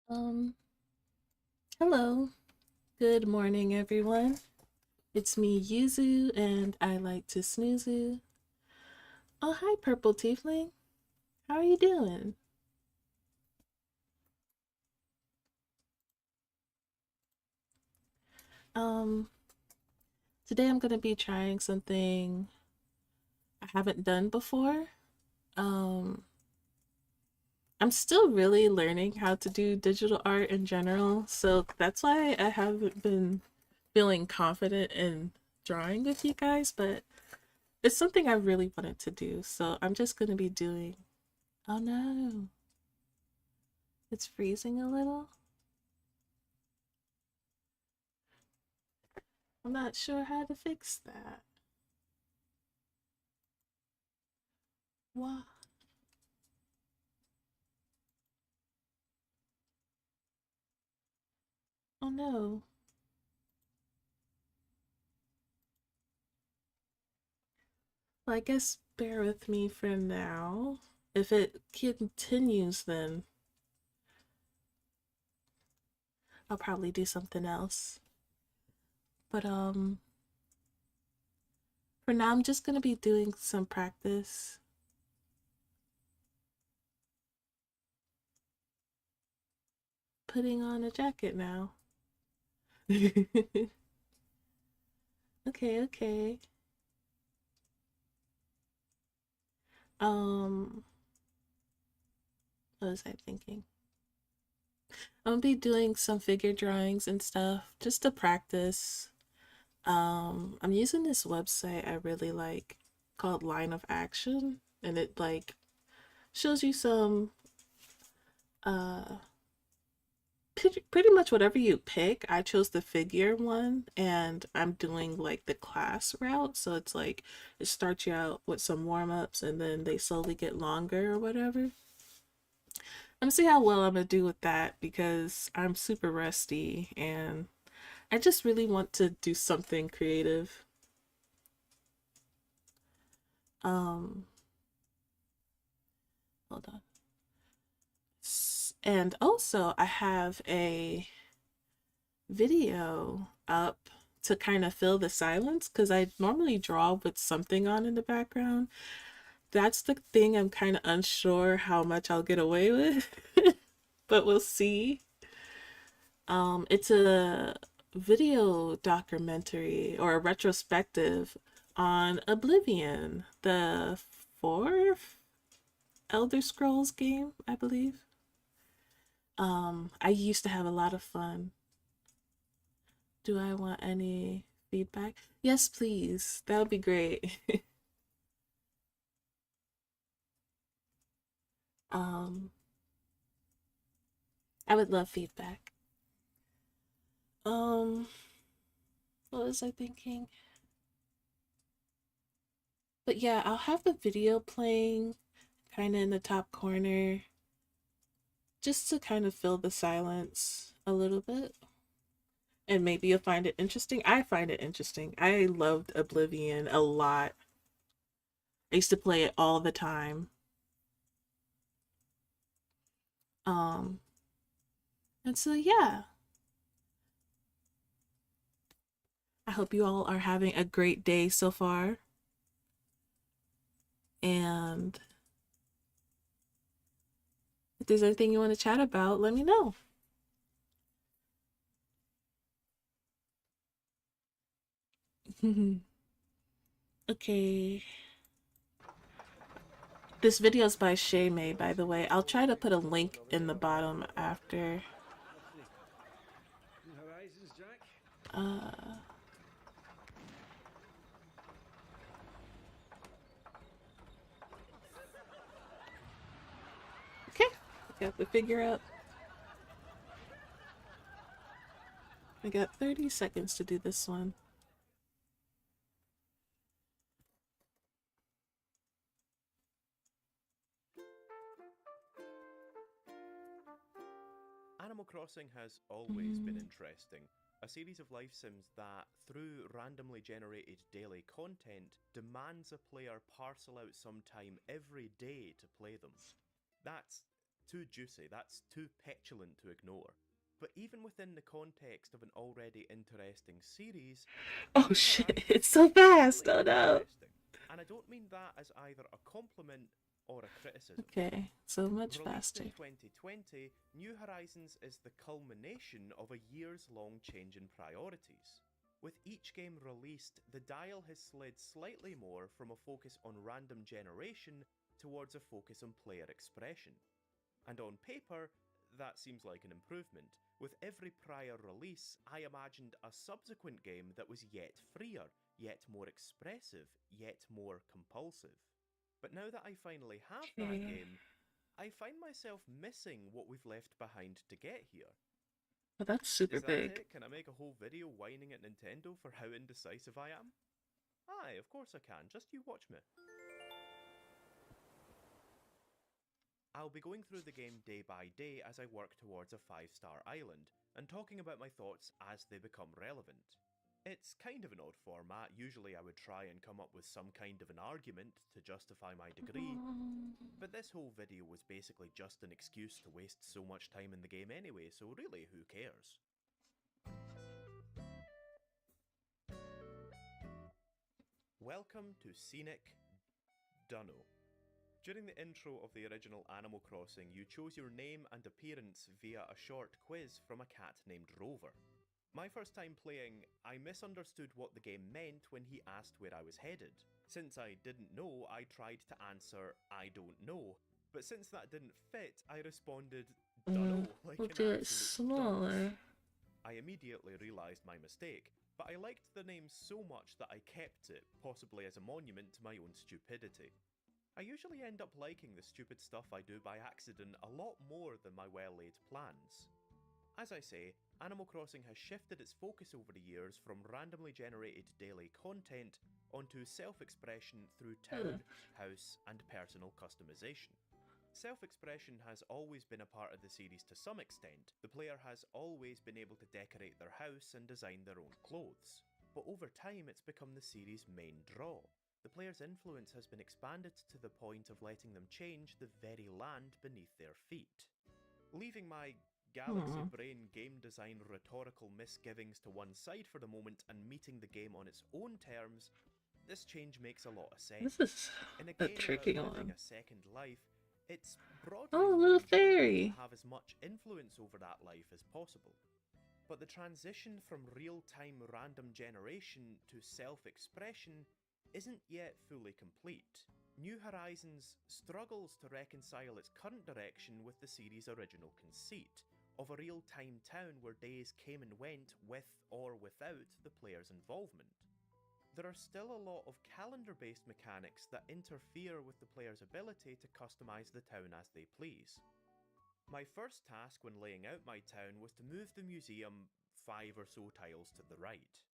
Um, Hello. Good morning, everyone. It's me, Yuzu, and I like to snooze. Oh, hi, Purple Tiefling. How are you doing? Um, Today I'm gonna be trying something I haven't done before. Um, I'm still really learning how to do digital art in general, so that's why I haven't been feeling confident in drawing with you guys, but it's something I really wanted to do, so I'm just gonna be doing. Oh no. It's freezing a little. I'm not sure how to fix that. Why? Oh no. Well, I guess bear with me for now. If it continues, then I'll probably do something else. But for now I'm just gonna be doing some practice. Putting on a jacket now. Okay, okay. Um, what was I thinking? I'm gonna be doing some figure drawings and stuff just to practice. I'm using this website I really like called Line of Action, and it like shows you some uh pretty much whatever you pick. I chose the figure one, and I'm doing like the class route, so it's like it starts you out with some warm-ups and then they slowly get longer or whatever. I'm gonna see how well I'm gonna do with that because I'm super rusty and I just really want to do something creative. Um, Hold on. And also, I have a video up to kind of fill the silence because I normally draw with something on in the background. That's the thing I'm kind of unsure how much I'll get away with, but we'll see. It's a video documentary or a retrospective on Oblivion, the fourth Elder Scrolls game, I believe. I used to have a lot of fun. Do I want any feedback? Yes, please. That would be great. um, I would love feedback. Um, what was I thinking? But yeah, I'll have the video playing kind of in the top corner just to kind of fill the silence a little bit. And maybe you'll find it interesting. I find it interesting. I loved Oblivion a lot. I used to play it all the time. Um, and so yeah, I hope you all are having a great day so far. And if there's anything you want to chat about, let me know. Okay. This video is by Shay May, by the way. I'll try to put a link in the bottom after. Uh, okay. Got the figure up. I got 30 seconds to do this one. Animal Crossing has always been Mm. interesting. A series of life sims that, through randomly generated daily content, demands a player parcel out some time every day to play them. That's too juicy, that's too petulant to ignore. But even within the context of an already interesting series, Oh New shit, Horizons it's so is fast. really Oh no. interesting. And I don't mean that as either a compliment or a criticism. Okay, so much Released in faster. 2020, New Horizons is the culmination of a years long change in priorities. With each game released, the dial has slid slightly more from a focus on random generation towards a focus on player expression. And on paper, that seems like an improvement. With every prior release, I imagined a subsequent game that was yet freer, yet more expressive, yet more compulsive. But now that I finally have that Okay. game, I find myself missing what we've left behind to get here. Oh, that's super Is that big. it? Can I make a whole video whining at Nintendo for how indecisive I am? Aye, of course I can, just you watch me. I'll be going through the game day by day as I work towards a 5-star island, and talking about my thoughts as they become relevant. It's kind of an odd format. Usually I would try and come up with some kind of an argument to justify my degree, but this whole video was basically just an excuse to waste so much time in the game anyway, so really, who cares? Welcome to Scenic Dunno. During the intro of the original Animal Crossing, you chose your name and appearance via a short quiz from a cat named Rover. My first time playing, I misunderstood what the game meant when he asked where I was headed. Since I didn't know, I tried to answer, I don't know. But since that didn't fit, I responded, dunno, like We'll an do it absolute dunce. smaller. I immediately realised my mistake, but I liked the name so much that I kept it, possibly as a monument to my own stupidity. I usually end up liking the stupid stuff I do by accident a lot more than my well-laid plans. As I say, Animal Crossing has shifted its focus over the years from randomly generated daily content onto self-expression through town, house, and personal customization. Self-expression has always been a part of the series to some extent. The player has always been able to decorate their house and design their own clothes. But over time it's become the series' main draw. The player's influence has been expanded to the point of letting them change the very land beneath their feet. Leaving my galaxy brain game design rhetorical misgivings to one side for the moment and meeting the game on its own terms, this change makes a lot of sense. This is In a a game tricky about living one. a second life, it's broadly Oh, a more little enjoyable fairy. to have as much influence over that life as possible. But the transition from real-time random generation to self-expression isn't yet fully complete. New Horizons struggles to reconcile its current direction with the series' original conceit of a real-time town where days came and went with or without the player's involvement. There are still a lot of calendar-based mechanics that interfere with the player's ability to customize the town as they please. My first task when laying out my town was to move the museum 5 or so tiles to the right.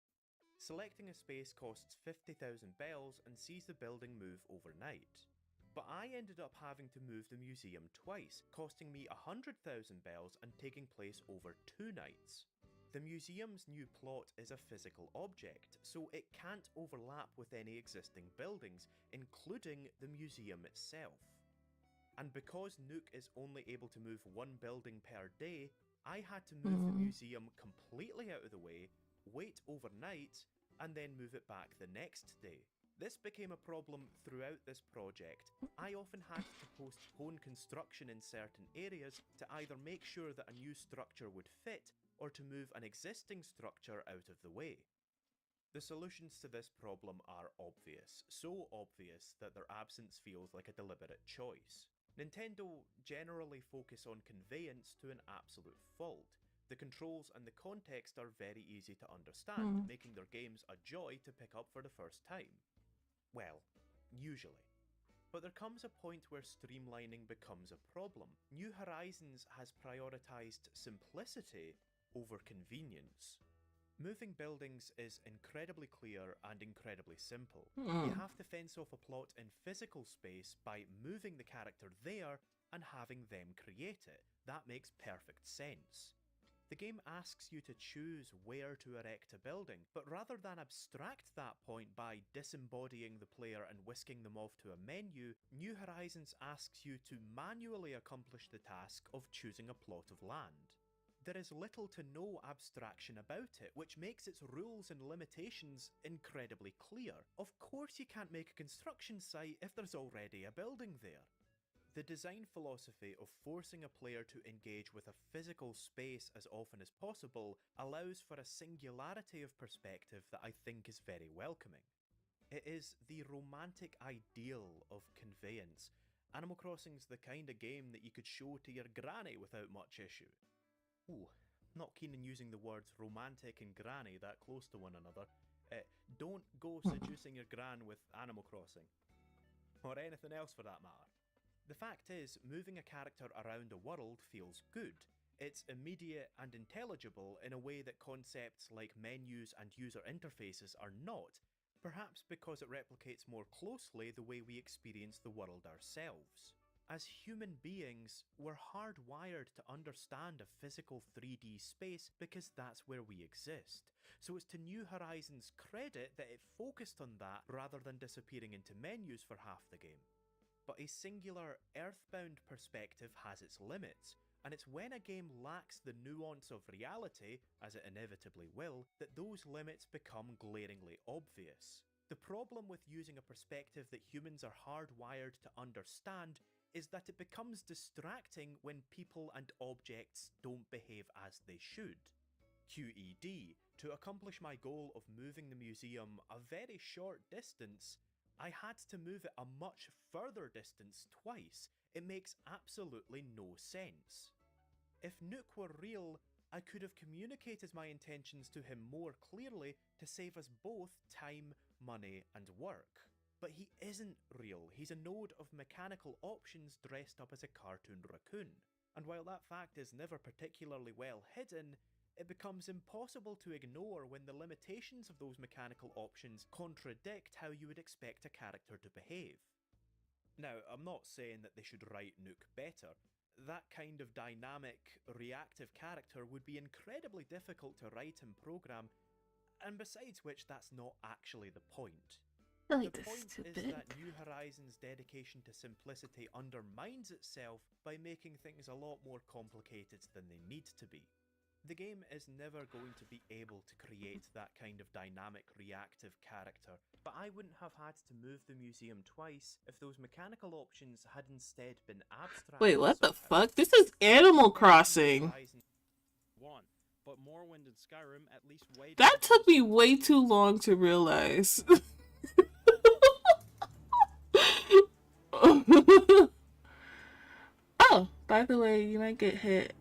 Selecting a space costs 50,000 bells and sees the building move overnight. But I ended up having to move the museum twice, costing me 100,000 bells and taking place over 2 nights. The museum's new plot is a physical object, so it can't overlap with any existing buildings, including the museum itself. And because Nook is only able to move one building per day, I had to move the museum completely out of the way, wait overnight, and then move it back the next day. This became a problem throughout this project. I often had to postpone construction in certain areas to either make sure that a new structure would fit or to move an existing structure out of the way. The solutions to this problem are obvious, so obvious that their absence feels like a deliberate choice. Nintendo generally focus on conveyance to an absolute fault. The controls and the context are very easy to understand, making their games a joy to pick up for the first time. Well, usually. But there comes a point where streamlining becomes a problem. New Horizons has prioritized simplicity over convenience. Moving buildings is incredibly clear and incredibly simple. You have to fence off a plot in physical space by moving the character there and having them create it. That makes perfect sense. The game asks you to choose where to erect a building, but rather than abstract that point by disembodying the player and whisking them off to a menu, New Horizons asks you to manually accomplish the task of choosing a plot of land. There is little to no abstraction about it, which makes its rules and limitations incredibly clear. Of course you can't make a construction site if there's already a building there. The design philosophy of forcing a player to engage with a physical space as often as possible allows for a singularity of perspective that I think is very welcoming. It is the romantic ideal of conveyance. Animal Crossing's the kind of game that you could show to your granny without much issue. Ooh, not keen on using the words romantic and granny that close to one another. Don't go seducing your gran with Animal Crossing. Or anything else for that matter. The fact is, moving a character around a world feels good. It's immediate and intelligible in a way that concepts like menus and user interfaces are not, perhaps because it replicates more closely the way we experience the world ourselves. As human beings, we're hardwired to understand a physical 3D space because that's where we exist. So it's to New Horizons' credit that it focused on that rather than disappearing into menus for half the game. But a singular, earthbound perspective has its limits, and it's when a game lacks the nuance of reality, as it inevitably will, that those limits become glaringly obvious. The problem with using a perspective that humans are hardwired to understand is that it becomes distracting when people and objects don't behave as they should. QED, to accomplish my goal of moving the museum a very short distance, I had to move it a much further distance twice. It makes absolutely no sense. If Nook were real, I could have communicated my intentions to him more clearly to save us both time, money, and work. But he isn't real. He's a node of mechanical options dressed up as a cartoon raccoon. And while that fact is never particularly well hidden, it becomes impossible to ignore when the limitations of those mechanical options contradict how you would expect a character to behave. Now, I'm not saying that they should write Nook better. That kind of dynamic, reactive character would be incredibly difficult to write and program, and besides which, that's not actually the point. Like The this point is stupid. that New Horizons' dedication to simplicity undermines itself by making things a lot more complicated than they need to be. The game is never going to be able to create that kind of dynamic, reactive character, but I wouldn't have had to move the museum twice if those mechanical options had instead been abstract. Wait, what the fuck? This is Animal Crossing. One, but Morrowind and Skyrim at least way That took me way too long to realize. Oh, by the way, you might get hit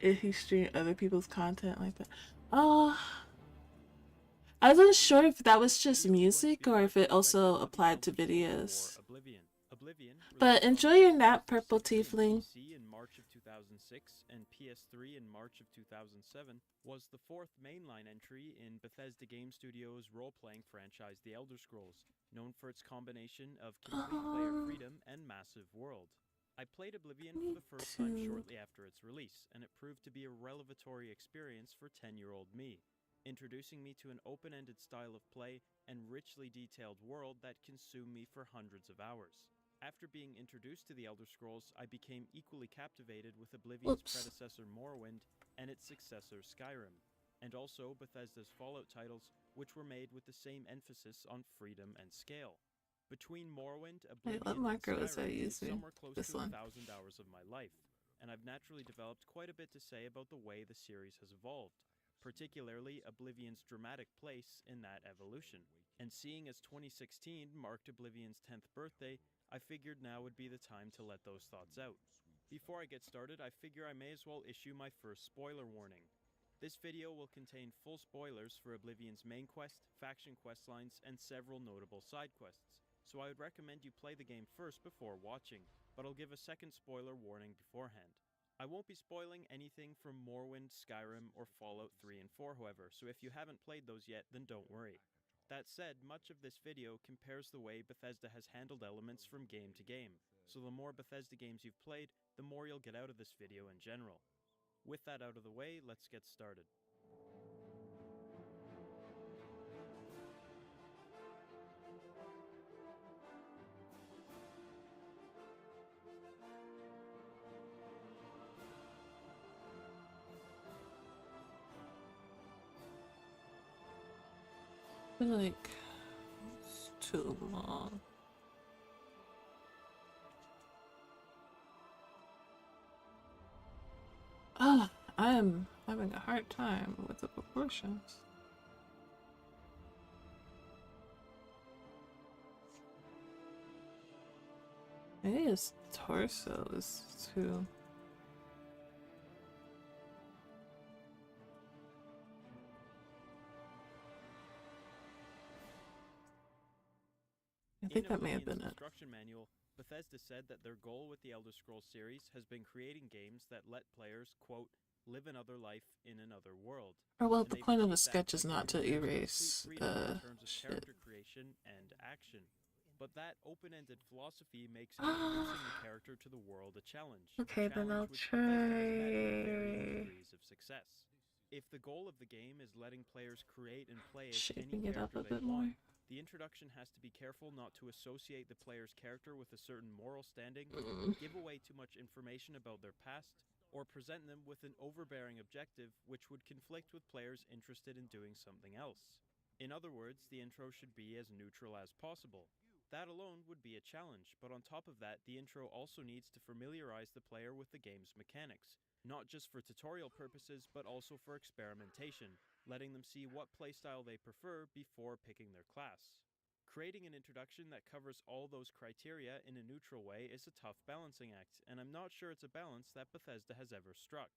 if you stream other people's content like that. Oh, I wasn't sure if that was just music or if it also applied to videos. Oblivion, But enjoy your nap, Purple Tiefling. PC in March of 2006 and PS3 in March of 2007, was the fourth mainline entry in Bethesda Game Studios' role-playing franchise The Elder Scrolls, known for its combination of complete player freedom and massive world. I played Oblivion for the first time shortly after its release, and it proved to be a revelatory experience for 10-year-old me, introducing me to an open-ended style of play and richly detailed world that consumed me for hundreds of hours. After being introduced to the Elder Scrolls, I became equally captivated with Oblivion's predecessor Morrowind and its successor Skyrim, and also Bethesda's Fallout titles, which were made with the same emphasis on freedom and scale. Between Morrowind, Oblivion, and Skyrim is somewhere close to 1,000 hours of my life, and I've naturally developed quite a bit to say about the way the series has evolved, particularly Oblivion's dramatic place in that evolution. And seeing as 2016 marked Oblivion's 10th birthday, I figured now would be the time to let those thoughts out. Before I get started, I figure I may as well issue my first spoiler warning. This video will contain full spoilers for Oblivion's main quest, faction questlines, and several notable side quests, so I would recommend you play the game first before watching, but I'll give a second spoiler warning beforehand. I won't be spoiling anything from Morrowind, Skyrim, or Fallout 3 and 4, however, so if you haven't played those yet, then don't worry. That said, much of this video compares the way Bethesda has handled elements from game to game, so the more Bethesda games you've played, the more you'll get out of this video in general. With that out of the way, let's get started. I feel like it's too long. Ah, I am having a hard time with the proportions. Maybe his torso is too. I think that may have been In it. instruction manual, Bethesda said that their goal with the Elder Scrolls series has been creating games that let players, quote, live another life in another world. Or well, And the they've point of a achieved that sketch by is not giving to players erase complete freedom in terms of shit. character creation and action. But that open-ended philosophy makes introducing the character to the world a challenge. Okay, a then I'll challenge which Bethesda has met with varying try degrees of success. If the goal of the game is letting players create and play as shaping any it up character a they bit more. want, the introduction has to be careful not to associate the player's character with a certain moral standing, give away too much information about their past, or present them with an overbearing objective which would conflict with players interested in doing something else. In other words, the intro should be as neutral as possible. That alone would be a challenge, but on top of that, the intro also needs to familiarize the player with the game's mechanics, not just for tutorial purposes, but also for experimentation, letting them see what playstyle they prefer before picking their class. Creating an introduction that covers all those criteria in a neutral way is a tough balancing act, and I'm not sure it's a balance that Bethesda has ever struck.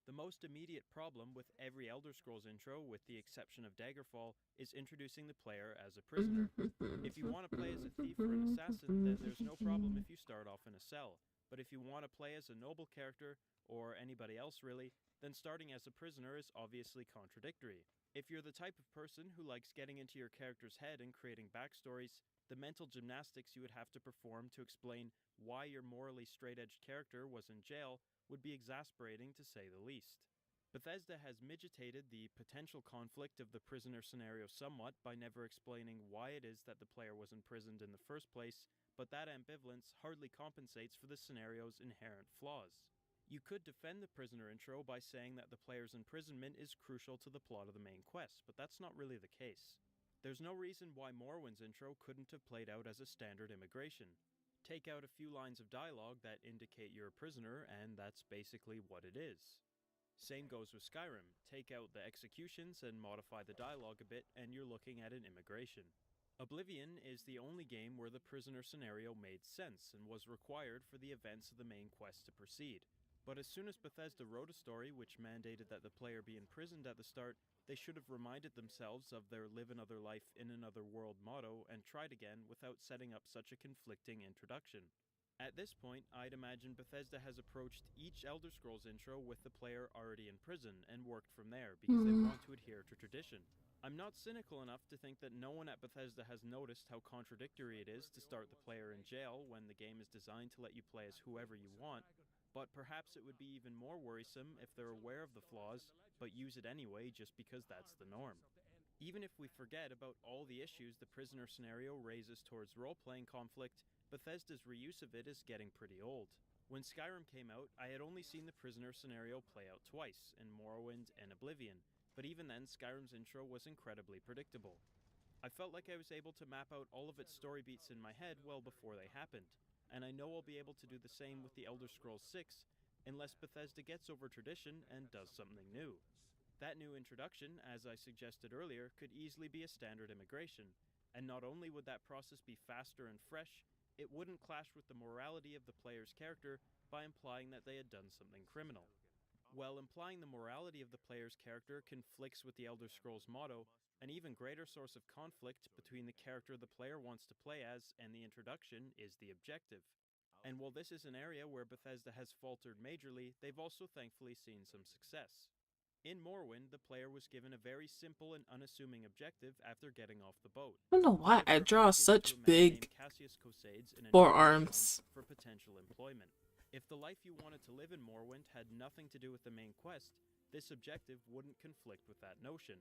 The most immediate problem with every Elder Scrolls intro, with the exception of Daggerfall, is introducing the player as a prisoner. If you want to play as a thief or an assassin, then there's no problem if you start off in a cell. But if you want to play as a noble character, or anybody else really, then starting as a prisoner is obviously contradictory. If you're the type of person who likes getting into your character's head and creating backstories, the mental gymnastics you would have to perform to explain why your morally straight-edged character was in jail would be exasperating to say the least. Bethesda has midgetated the potential conflict of the prisoner scenario somewhat by never explaining why it is that the player was imprisoned in the first place, but that ambivalence hardly compensates for the scenario's inherent flaws. You could defend the prisoner intro by saying that the player's imprisonment is crucial to the plot of the main quest, but that's not really the case. There's no reason why Morrowind's intro couldn't have played out as a standard immigration. Take out a few lines of dialogue that indicate you're a prisoner, and that's basically what it is. Same goes with Skyrim. Take out the executions and modify the dialogue a bit, and you're looking at an immigration. Oblivion is the only game where the prisoner scenario made sense and was required for the events of the main quest to proceed. But as soon as Bethesda wrote a story which mandated that the player be imprisoned at the start, they should have reminded themselves of their live another life in another world motto and tried again without setting up such a conflicting introduction. At this point, I'd imagine Bethesda has approached each Elder Scrolls intro with the player already in prison and worked from there because they want to adhere to tradition. I'm not cynical enough to think that no one at Bethesda has noticed how contradictory it is to start the player in jail when the game is designed to let you play as whoever you want, but perhaps it would be even more worrisome if they're aware of the flaws, but use it anyway just because that's the norm. Even if we forget about all the issues the prisoner scenario raises towards role-playing conflict, Bethesda's reuse of it is getting pretty old. When Skyrim came out, I had only seen the prisoner scenario play out twice, in Morrowind and Oblivion, but even then Skyrim's intro was incredibly predictable. I felt like I was able to map out all of its story beats in my head well before they happened, and I know I'll be able to do the same with the Elder Scrolls 6, unless Bethesda gets over tradition and does something new. That new introduction, as I suggested earlier, could easily be a standard immigration, and not only would that process be faster and fresh, it wouldn't clash with the morality of the player's character by implying that they had done something criminal. While implying the morality of the player's character conflicts with the Elder Scrolls motto, an even greater source of conflict between the character the player wants to play as and the introduction is the objective. And while this is an area where Bethesda has faltered majorly, they've also thankfully seen some success. In Morrowind, the player was given a very simple and unassuming objective after getting off the boat. I don't know why I draw such big forearms forearms. for potential employment. If the life you wanted to live in Morrowind had nothing to do with the main quest, this objective wouldn't conflict with that notion.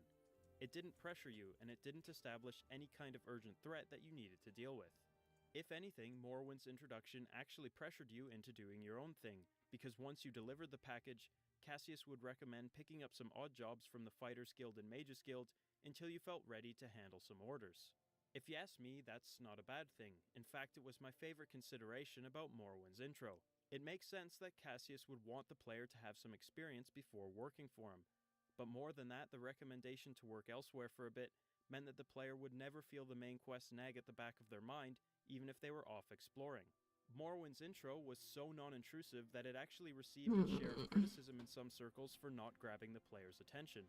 It didn't pressure you, and it didn't establish any kind of urgent threat that you needed to deal with. If anything, Morrowind's introduction actually pressured you into doing your own thing, because once you delivered the package, Cassius would recommend picking up some odd jobs from the Fighters Guild and Mages Guild until you felt ready to handle some orders. If you ask me, that's not a bad thing. In fact, it was my favorite consideration about Morrowind's intro. It makes sense that Cassius would want the player to have some experience before working for him. But more than that, the recommendation to work elsewhere for a bit meant that the player would never feel the main quest nag at the back of their mind, even if they were off exploring. Morrowind's intro was so non-intrusive that it actually received its share of criticism in some circles for not grabbing the player's attention.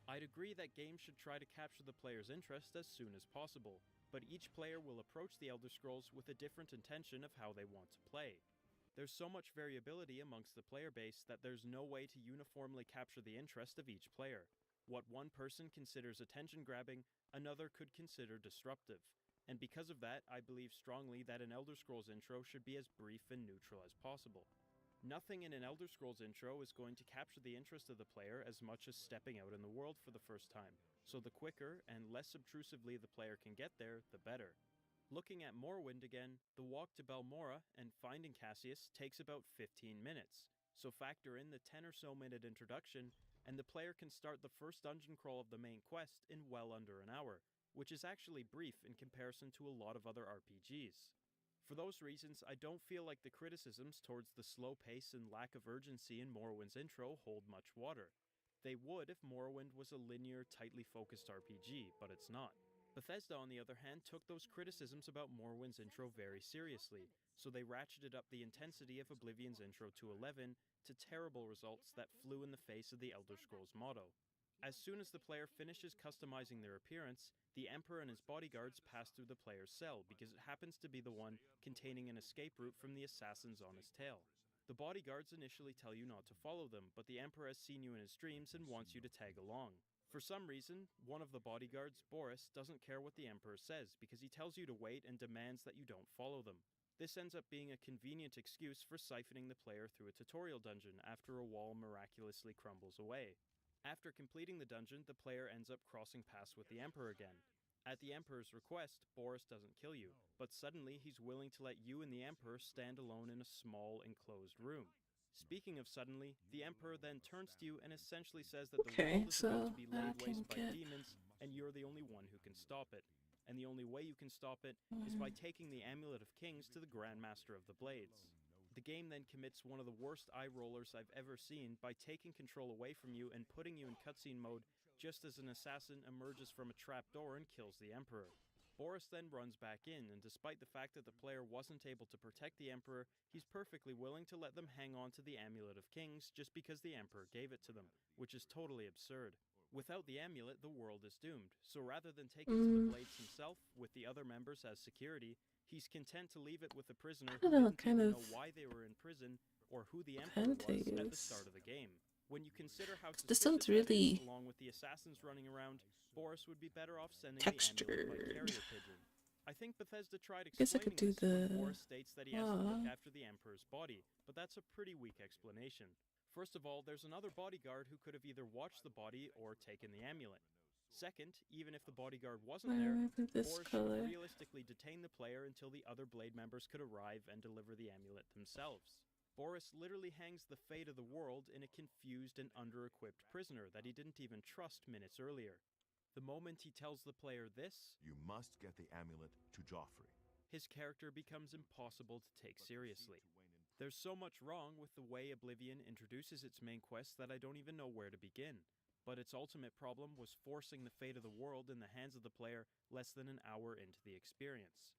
I'd agree that games should try to capture the player's interest as soon as possible, but each player will approach the Elder Scrolls with a different intention of how they want to play. There's so much variability amongst the player base that there's no way to uniformly capture the interest of each player. What one person considers attention-grabbing, another could consider disruptive. And because of that, I believe strongly that an Elder Scrolls intro should be as brief and neutral as possible. Nothing in an Elder Scrolls intro is going to capture the interest of the player as much as stepping out in the world for the first time, so the quicker and less obtrusively the player can get there, the better. Looking at Morrowind again, the walk to Balmora and finding Cassius takes about 15 minutes, so factor in the 10 or so minute introduction, and the player can start the first dungeon crawl of the main quest in well under an hour, which is actually brief in comparison to a lot of other RPGs. For those reasons, I don't feel like the criticisms towards the slow pace and lack of urgency in Morrowind's intro hold much water. They would if Morrowind was a linear, tightly focused RPG, but it's not. Bethesda, on the other hand, took those criticisms about Morrowind's intro very seriously, so they ratcheted up the intensity of Oblivion's intro to 11 to terrible results that flew in the face of the Elder Scrolls motto. As soon as the player finishes customizing their appearance, the Emperor and his bodyguards pass through the player's cell because it happens to be the one containing an escape route from the assassins on his tail. The bodyguards initially tell you not to follow them, but the Emperor has seen you in his dreams and wants you to tag along. For some reason, one of the bodyguards, Boris, doesn't care what the Emperor says because he tells you to wait and demands that you don't follow them. This ends up being a convenient excuse for siphoning the player through a tutorial dungeon after a wall miraculously crumbles away. After completing the dungeon, the player ends up crossing paths with the Emperor again. At the Emperor's request, Boris doesn't kill you, but suddenly he's willing to let you and the Emperor stand alone in a small, enclosed room. Speaking of suddenly, the Emperor then turns to you and essentially says that the Okay, world is about so to be I laid can waste by get. demons, and you're the only one who can stop it. And the only way you can stop it is by taking the Amulet of Kings to the Grandmaster of the Blades. The game then commits one of the worst eye rollers I've ever seen by taking control away from you and putting you in cutscene mode just as an assassin emerges from a trapdoor and kills the Emperor. Boris then runs back in, and despite the fact that the player wasn't able to protect the Emperor, he's perfectly willing to let them hang on to the Amulet of Kings just because the Emperor gave it to them, which is totally absurd. Without the amulet, the world is doomed, so rather than take it to the Blades himself, with the other members as security, he's content to leave it with the prisoner I who don't know, didn't kind even of know why they were in prison or who the Emperor pen to was at the use. start of the game. When you consider how This suspicious sounds that is, really along with the assassins running around, Boris would be better off sending the amulet by textured. carrier pigeon. I think Bethesda tried Guess I could explaining do this when the. Boris states that he has to look Aw. after the Emperor's body, but that's a pretty weak explanation. First of all, there's another bodyguard who could have either watched the body or taken the amulet. Second, even if the bodyguard wasn't Why there, am I this Boris should color? have realistically detained the player until the other Blade members could arrive and deliver the amulet themselves. Boris literally hangs the fate of the world in a confused and under-equipped prisoner that he didn't even trust minutes earlier. The moment he tells the player this, You must get the amulet to Joffrey. his character becomes impossible to take seriously. There's so much wrong with the way Oblivion introduces its main quest that I don't even know where to begin. But its ultimate problem was forcing the fate of the world in the hands of the player less than an hour into the experience.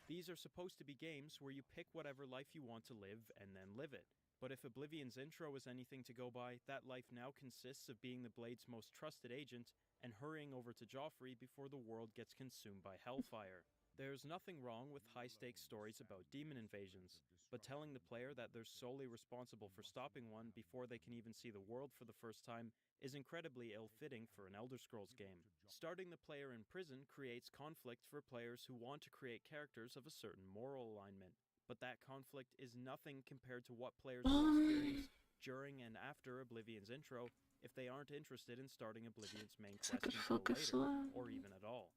These are supposed to be games where you pick whatever life you want to live and then live it. But if Oblivion's intro is anything to go by, that life now consists of being the Blade's most trusted agent and hurrying over to Joffrey before the world gets consumed by hellfire. There's nothing wrong with high-stakes stories about demon invasions, but telling the player that they're solely responsible for stopping one before they can even see the world for the first time is incredibly ill-fitting for an Elder Scrolls game. Starting the player in prison creates conflict for players who want to create characters of a certain moral alignment. but that conflict is nothing compared to what players will experience during and after Oblivion's intro if they aren't interested in starting Oblivion's main quest until later, or even at all.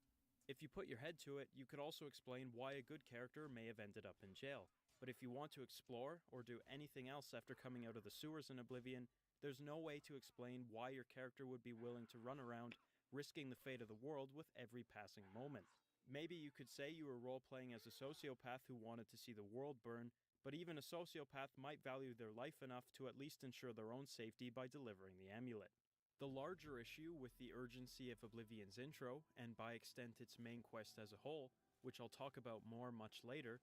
If you put your head to it, you could also explain why a good character may have ended up in jail, but if you want to explore or do anything else after coming out of the sewers in Oblivion, there's no way to explain why your character would be willing to run around, risking the fate of the world with every passing moment. Maybe you could say you were role-playing as a sociopath who wanted to see the world burn, but even a sociopath might value their life enough to at least ensure their own safety by delivering the amulet. The larger issue with the urgency of Oblivion's intro, and by extent its main quest as a whole, which I'll talk about more much later,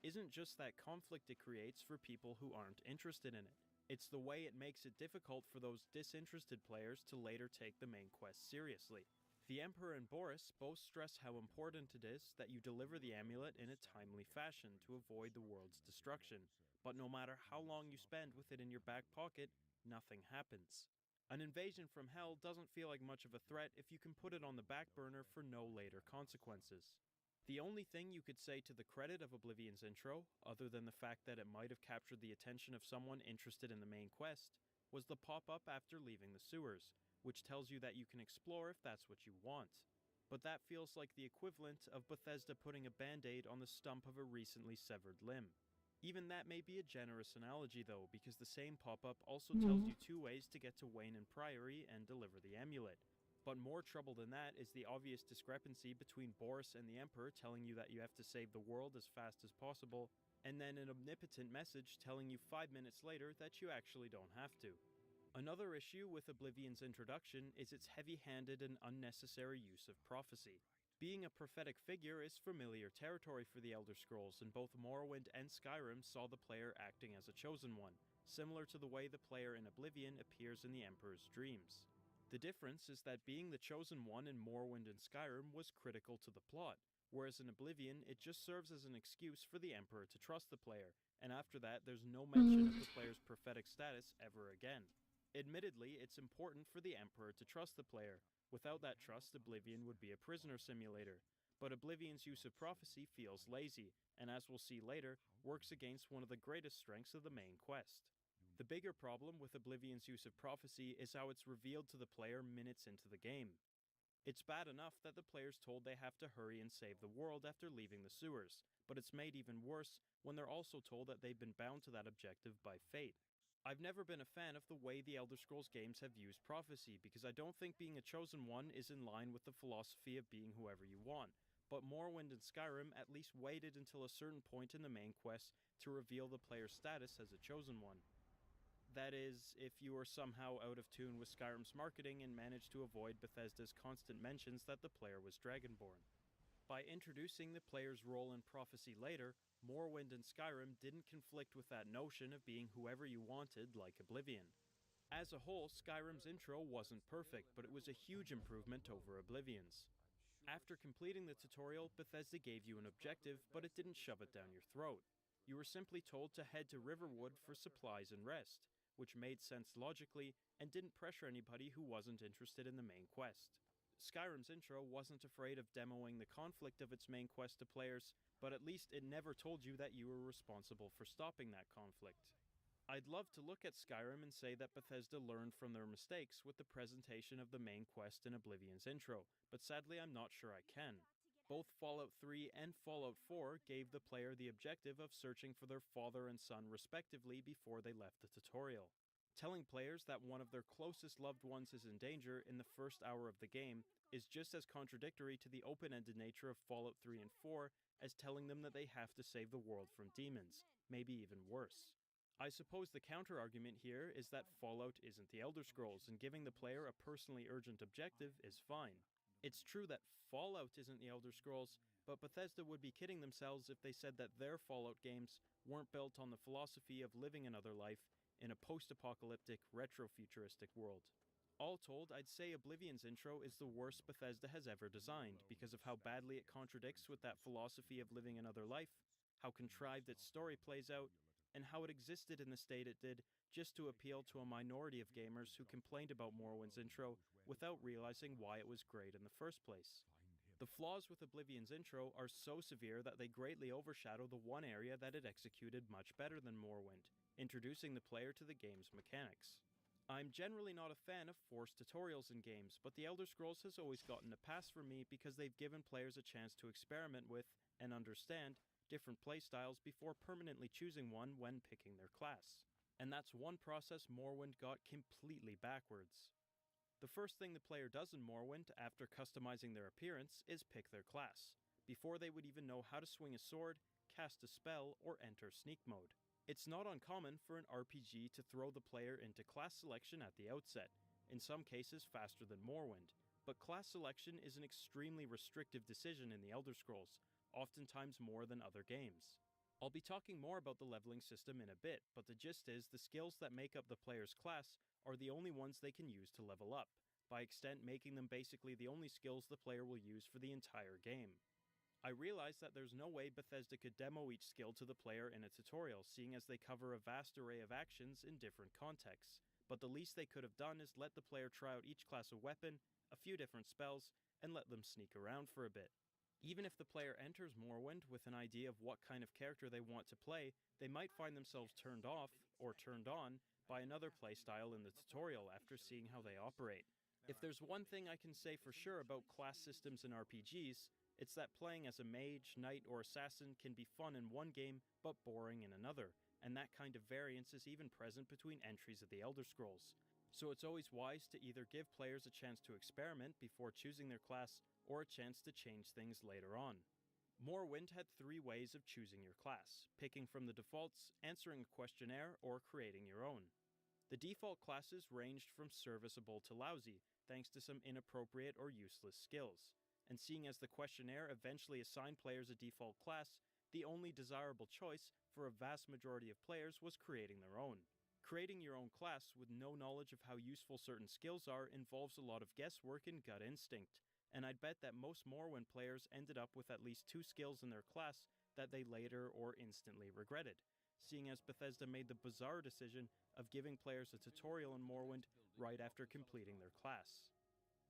isn't just that conflict it creates for people who aren't interested in it. It's the way it makes it difficult for those disinterested players to later take the main quest seriously. The Emperor and Boris both stress how important it is that you deliver the amulet in a timely fashion to avoid the world's destruction, but no matter how long you spend with it in your back pocket, nothing happens. An invasion from hell doesn't feel like much of a threat if you can put it on the back burner for no later consequences. The only thing you could say to the credit of Oblivion's intro, other than the fact that it might have captured the attention of someone interested in the main quest, was the pop-up after leaving the sewers, which tells you that you can explore if that's what you want. But that feels like the equivalent of Bethesda putting a band-aid on the stump of a recently severed limb. Even that may be a generous analogy though, because the same pop-up also tells you 2 ways to get to Wayne and Priory and deliver the amulet. But more trouble than that is the obvious discrepancy between Boris and the Emperor telling you that you have to save the world as fast as possible, and then an omnipotent message telling you 5 minutes later that you actually don't have to. Another issue with Oblivion's introduction is its heavy-handed and unnecessary use of prophecy. Being a prophetic figure is familiar territory for the Elder Scrolls, and both Morrowind and Skyrim saw the player acting as a chosen one, similar to the way the player in Oblivion appears in the Emperor's dreams. The difference is that being the chosen one in Morrowind and Skyrim was critical to the plot, whereas in Oblivion it just serves as an excuse for the Emperor to trust the player, and after that there's no mention of the player's prophetic status ever again. Admittedly, it's important for the Emperor to trust the player. Without that trust, Oblivion would be a prisoner simulator, but Oblivion's use of prophecy feels lazy, and as we'll see later, works against one of the greatest strengths of the main quest. The bigger problem with Oblivion's use of prophecy is how it's revealed to the player minutes into the game. It's bad enough that the player's told they have to hurry and save the world after leaving the sewers, but it's made even worse when they're also told that they've been bound to that objective by fate. I've never been a fan of the way the Elder Scrolls games have used prophecy, because I don't think being a chosen one is in line with the philosophy of being whoever you want, but Morrowind and Skyrim at least waited until a certain point in the main quest to reveal the player's status as a chosen one. That is, if you were somehow out of tune with Skyrim's marketing and managed to avoid Bethesda's constant mentions that the player was Dragonborn. By introducing the player's role in prophecy later, Morrowind and Skyrim didn't conflict with that notion of being whoever you wanted like Oblivion. As a whole, Skyrim's intro wasn't perfect, but it was a huge improvement over Oblivion's. After completing the tutorial, Bethesda gave you an objective, but it didn't shove it down your throat. You were simply told to head to Riverwood for supplies and rest, which made sense logically and didn't pressure anybody who wasn't interested in the main quest. Skyrim's intro wasn't afraid of demoing the conflict of its main quest to players, but at least it never told you that you were responsible for stopping that conflict. I'd love to look at Skyrim and say that Bethesda learned from their mistakes with the presentation of the main quest in Oblivion's intro, but sadly I'm not sure I can. Both Fallout 3 and Fallout 4 gave the player the objective of searching for their father and son respectively before they left the tutorial. Telling players that one of their closest loved ones is in danger in the first hour of the game is just as contradictory to the open-ended nature of Fallout 3 and 4 as telling them that they have to save the world from demons, maybe even worse. I suppose the counter-argument here is that Fallout isn't the Elder Scrolls, and giving the player a personally urgent objective is fine. It's true that Fallout isn't the Elder Scrolls, but Bethesda would be kidding themselves if they said that their Fallout games weren't built on the philosophy of living another life in a post-apocalyptic, retro-futuristic world. All told, I'd say Oblivion's intro is the worst Bethesda has ever designed because of how badly it contradicts with that philosophy of living another life, how contrived its story plays out, and how it existed in the state it did just to appeal to a minority of gamers who complained about Morrowind's intro without realizing why it was great in the first place. The flaws with Oblivion's intro are so severe that they greatly overshadow the one area that it executed much better than Morrowind, introducing the player to the game's mechanics. I'm generally not a fan of forced tutorials in games, but The Elder Scrolls has always gotten a pass for me because they've given players a chance to experiment with, and understand, different playstyles before permanently choosing one when picking their class. And that's one process Morrowind got completely backwards. The first thing the player does in Morrowind after customizing their appearance is pick their class, before they would even know how to swing a sword, cast a spell, or enter sneak mode. It's not uncommon for an RPG to throw the player into class selection at the outset, in some cases faster than Morrowind, but class selection is an extremely restrictive decision in the Elder Scrolls, oftentimes more than other games. I'll be talking more about the leveling system in a bit, but the gist is the skills that make up the player's class are the only ones they can use to level up, by extent making them basically the only skills the player will use for the entire game. I realize that there's no way Bethesda could demo each skill to the player in a tutorial, seeing as they cover a vast array of actions in different contexts, but the least they could have done is let the player try out each class of weapon, a few different spells, and let them sneak around for a bit. Even if the player enters Morrowind with an idea of what kind of character they want to play, they might find themselves turned off, or turned on, by another playstyle in the tutorial after seeing how they operate. If there's one thing I can say for sure about class systems in RPGs, it's that playing as a mage, knight, or assassin can be fun in one game, but boring in another, and that kind of variance is even present between entries of the Elder Scrolls. So it's always wise to either give players a chance to experiment before choosing their class, or a chance to change things later on. Morrowind had 3 ways of choosing your class: picking from the defaults, answering a questionnaire, or creating your own. The default classes ranged from serviceable to lousy, thanks to some inappropriate or useless skills. And seeing as the questionnaire eventually assigned players a default class, the only desirable choice for a vast majority of players was creating their own. Creating your own class with no knowledge of how useful certain skills are involves a lot of guesswork and gut instinct, and I'd bet that most Morrowind players ended up with at least 2 skills in their class that they later or instantly regretted, seeing as Bethesda made the bizarre decision of giving players a tutorial in Morrowind right after completing their class.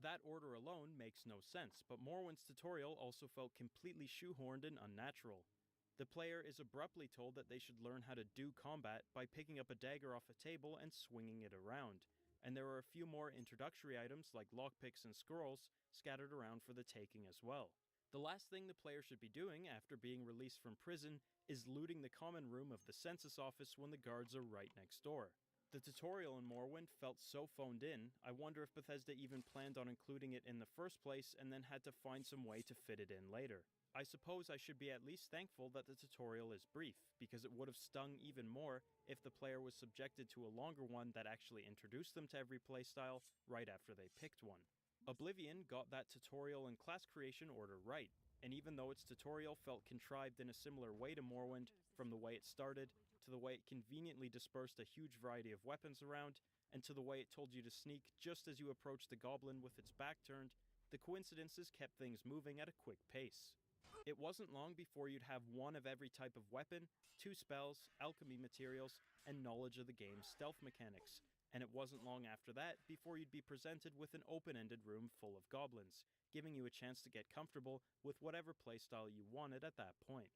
That order alone makes no sense, but Morrowind's tutorial also felt completely shoehorned and unnatural. The player is abruptly told that they should learn how to do combat by picking up a dagger off a table and swinging it around, and there are a few more introductory items like lockpicks and scrolls scattered around for the taking as well. The last thing the player should be doing after being released from prison is looting the common room of the census office when the guards are right next door. The tutorial in Morrowind felt so phoned in, I wonder if Bethesda even planned on including it in the first place and then had to find some way to fit it in later. I suppose I should be at least thankful that the tutorial is brief, because it would have stung even more if the player was subjected to a longer one that actually introduced them to every playstyle right after they picked one. Oblivion got that tutorial and class creation order right, and even though its tutorial felt contrived in a similar way to Morrowind, from the way it started, to the way it conveniently dispersed a huge variety of weapons around, and to the way it told you to sneak just as you approached the goblin with its back turned, the coincidences kept things moving at a quick pace. It wasn't long before you'd have one of every type of weapon, 2 spells, alchemy materials, and knowledge of the game's stealth mechanics, and it wasn't long after that before you'd be presented with an open-ended room full of goblins, giving you a chance to get comfortable with whatever playstyle you wanted at that point.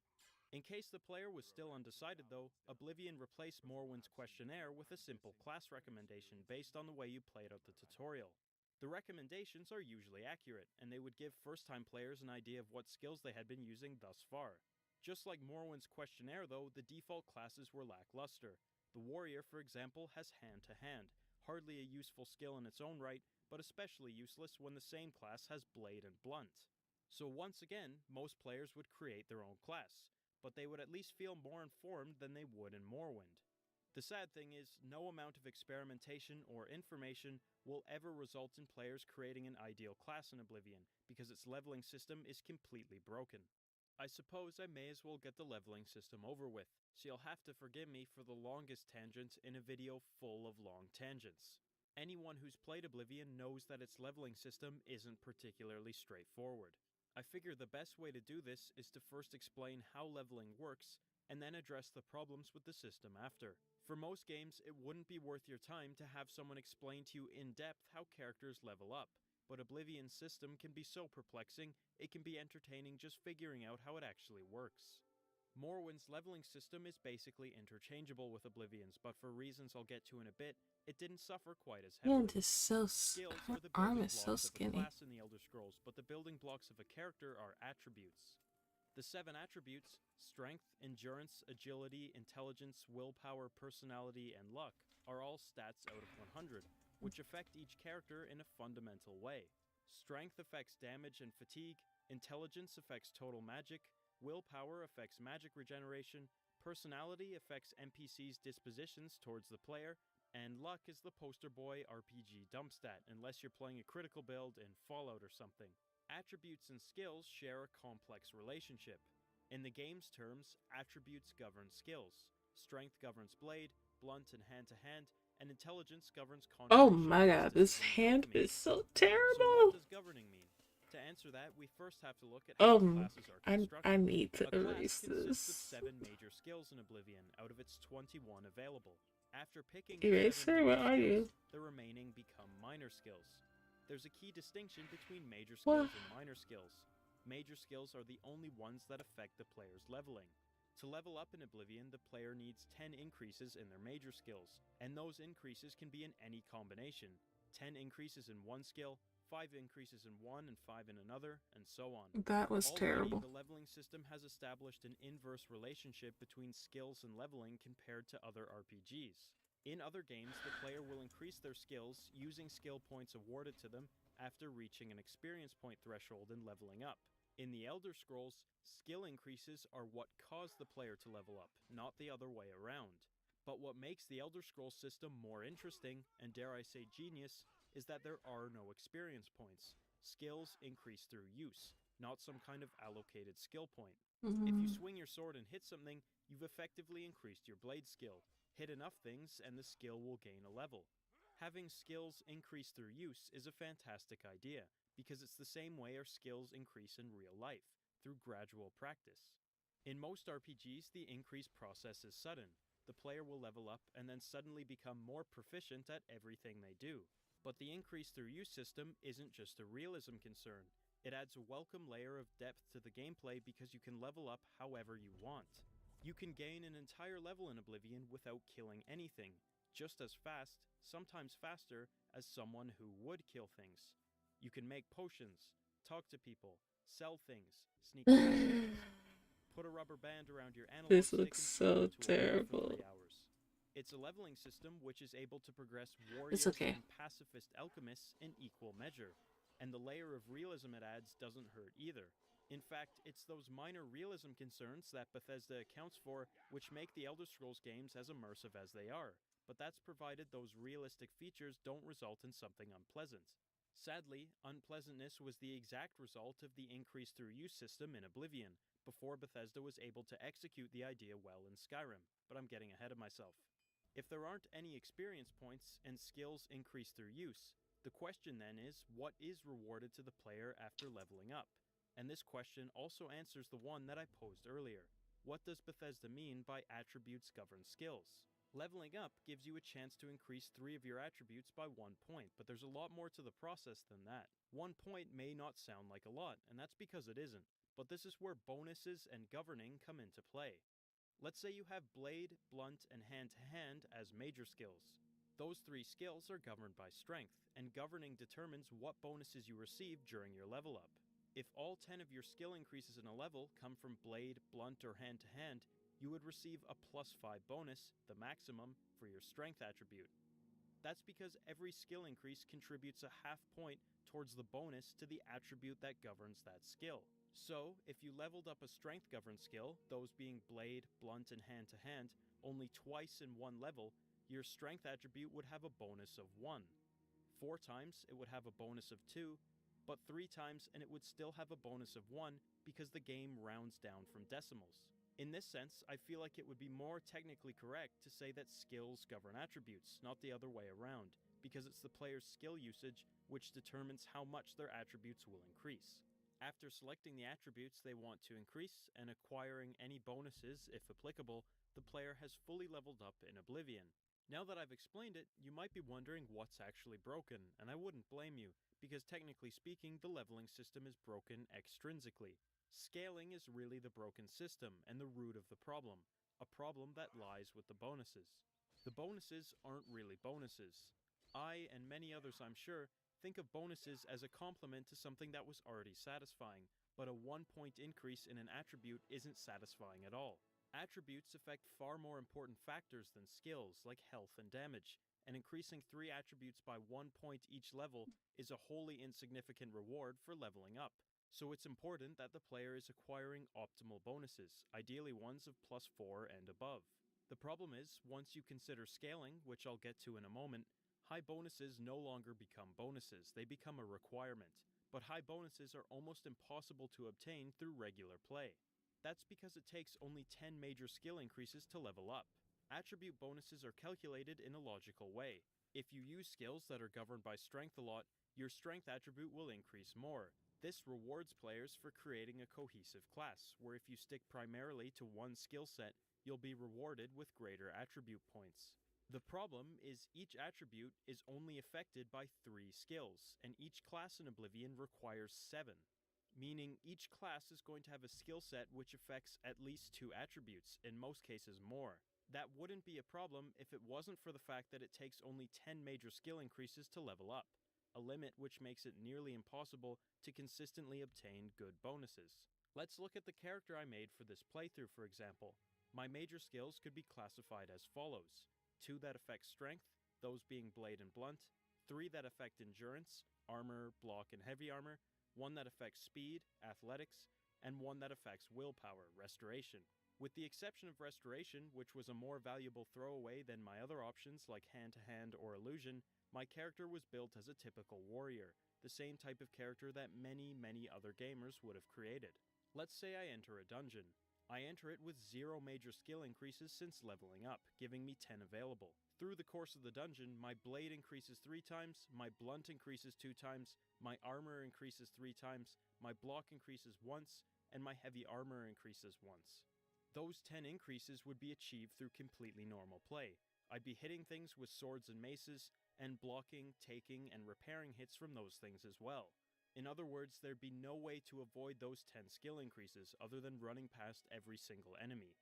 In case the player was still undecided though, Oblivion replaced Morrowind's questionnaire with a simple class recommendation based on the way you played out the tutorial. The recommendations are usually accurate, and they would give first-time players an idea of what skills they had been using thus far. Just like Morrowind's questionnaire though, the default classes were lackluster. The warrior, for example, has hand-to-hand, hardly a useful skill in its own right, but especially useless when the same class has blade and blunt. So once again, most players would create their own class, but they would at least feel more informed than they would in Morrowind. The sad thing is, no amount of experimentation or information will ever result in players creating an ideal class in Oblivion, because its leveling system is completely broken. I suppose I may as well get the leveling system over with, so you'll have to forgive me for the longest tangent in a video full of long tangents. Anyone who's played Oblivion knows that its leveling system isn't particularly straightforward. I figure the best way to do this is to first explain how leveling works, and then address the problems with the system after. For most games, it wouldn't be worth your time to have someone explain to you in depth how characters level up, but Oblivion's system can be so perplexing, it can be entertaining just figuring out how it actually works. Morrowind's leveling system is basically interchangeable with Oblivion's, but for reasons I'll get to in a bit, it didn't suffer quite as heavily. And is so Skills her are the arm building is so blocks of a skinny. class in the Elder Scrolls, but the building blocks of a character are attributes. The 7 attributes, strength, endurance, agility, intelligence, willpower, personality, and luck, are all stats out of 100, which affect each character in a fundamental way. Strength affects damage and fatigue, intelligence affects total magic, willpower affects magic regeneration, personality affects NPCs' dispositions towards the player, and luck is the poster boy RPG dump stat, unless you're playing a critical build in Fallout or something. Attributes and skills share a complex relationship. In the game's terms, attributes govern skills. Strength governs blade, blunt and hand-to-hand, and intelligence governs Oh concentration, my god, this mysticism, and hand alchemy. is so So what terrible. does governing mean? To answer that, we first have to look at how classes are I constructed. need to A class erase consists of this. 7 major skills in Oblivion out of its 21 available. After picking Eraser, 7 where major are you? skills, the remaining become minor skills. There's a key distinction between major What? skills and minor skills. Major skills are the only ones that affect the player's leveling. To level up in Oblivion, the player needs 10 increases in their major skills, and those increases can be in any combination. 10 increases in one skill, 5 increases in one and 5 in another, and so on. That was Already, terrible. the leveling system has established an inverse relationship between skills and leveling compared to other RPGs. In other games, the player will increase their skills using skill points awarded to them after reaching an experience point threshold and leveling up. In the Elder Scrolls, skill increases are what cause the player to level up, not the other way around. But what makes the Elder Scrolls system more interesting, and dare I say genius, is that there are no experience points. Skills increase through use, not some kind of allocated skill point. If you swing your sword and hit something, you've effectively increased your blade skill. Hit enough things and the skill will gain a level. Having skills increase through use is a fantastic idea, because it's the same way our skills increase in real life, through gradual practice. In most RPGs, the increase process is sudden. The player will level up and then suddenly become more proficient at everything they do. But the increase through use system isn't just a realism concern. It adds a welcome layer of depth to the gameplay because you can level up however you want. You can gain an entire level in Oblivion without killing anything, just as fast, sometimes faster, as someone who would kill things. You can make potions, talk to people, sell things, sneak past things, put a rubber band around your analog This stick looks and so swim into a well terrible. for 3 hours. It's a leveling system which is able to progress warriors okay. and pacifist alchemists in equal measure, and the layer of realism it adds doesn't hurt either. In fact, it's those minor realism concerns that Bethesda accounts for which make the Elder Scrolls games as immersive as they are, but that's provided those realistic features don't result in something unpleasant. Sadly, unpleasantness was the exact result of the increase through use system in Oblivion, before Bethesda was able to execute the idea well in Skyrim, but I'm getting ahead of myself. If there aren't any experience points and skills increase through use, the question then is, what is rewarded to the player after leveling up? And this question also answers the one that I posed earlier. What does Bethesda mean by attributes govern skills? Leveling up gives you a chance to increase 3 of your attributes by 1 point, but there's a lot more to the process than that. 1 point may not sound like a lot, and that's because it isn't, but this is where bonuses and governing come into play. Let's say you have blade, blunt, and hand-to-hand as major skills. Those 3 skills are governed by strength, and governing determines what bonuses you receive during your level up. If all 10 of your skill increases in a level come from blade, blunt, or hand-to-hand, you would receive a +5 bonus, the maximum, for your strength attribute. That's because every skill increase contributes a half point towards the bonus to the attribute that governs that skill. So, if you leveled up a strength governed skill, those being blade, blunt, and hand-to-hand, only twice in one level, your strength attribute would have a bonus of 1. 4 times, it would have a bonus of 2, but 3 times and it would still have a bonus of 1 because the game rounds down from decimals. In this sense, I feel like it would be more technically correct to say that skills govern attributes, not the other way around, because it's the player's skill usage which determines how much their attributes will increase. After selecting the attributes they want to increase and acquiring any bonuses, if applicable, the player has fully leveled up in Oblivion. Now that I've explained it, you might be wondering what's actually broken, and I wouldn't blame you, because technically speaking, the leveling system is broken extrinsically. Scaling is really the broken system and the root of the problem, a problem that lies with the bonuses. The bonuses aren't really bonuses. I, and many others I'm sure, think of bonuses as a complement to something that was already satisfying, but a 1-point increase in an attribute isn't satisfying at all. Attributes affect far more important factors than skills, like health and damage, and increasing 3 attributes by 1 point each level is a wholly insignificant reward for leveling up. So it's important that the player is acquiring optimal bonuses, ideally ones of +4 and above. The problem is, once you consider scaling, which I'll get to in a moment, high bonuses no longer become bonuses, they become a requirement, but high bonuses are almost impossible to obtain through regular play. That's because it takes only 10 major skill increases to level up. Attribute bonuses are calculated in a logical way. If you use skills that are governed by strength a lot, your strength attribute will increase more. This rewards players for creating a cohesive class, where if you stick primarily to one skill set, you'll be rewarded with greater attribute points. The problem is each attribute is only affected by 3 skills, and each class in Oblivion requires 7. Meaning each class is going to have a skill set which affects at least 2 attributes, in most cases more. That wouldn't be a problem if it wasn't for the fact that it takes only 10 major skill increases to level up, a limit which makes it nearly impossible to consistently obtain good bonuses. Let's look at the character I made for this playthrough, for example. My major skills could be classified as follows: 2 that affect strength, those being blade and blunt, 3 that affect endurance, armor, block, and heavy armor, 1 that affects speed, athletics, and 1 that affects willpower, restoration. With the exception of restoration, which was a more valuable throwaway than my other options like hand-to-hand or illusion, my character was built as a typical warrior, the same type of character that many other gamers would have created. Let's say I enter a dungeon. I enter it with 0 major skill increases since leveling up, giving me 10 available. Through the course of the dungeon, my blade increases 3 times, my blunt increases 2 times, my armor increases 3 times, my block increases once, and my heavy armor increases once. Those 10 increases would be achieved through completely normal play. I'd be hitting things with swords and maces, and blocking, taking, and repairing hits from those things as well. In other words, there'd be no way to avoid those 10 skill increases other than running past every single enemy.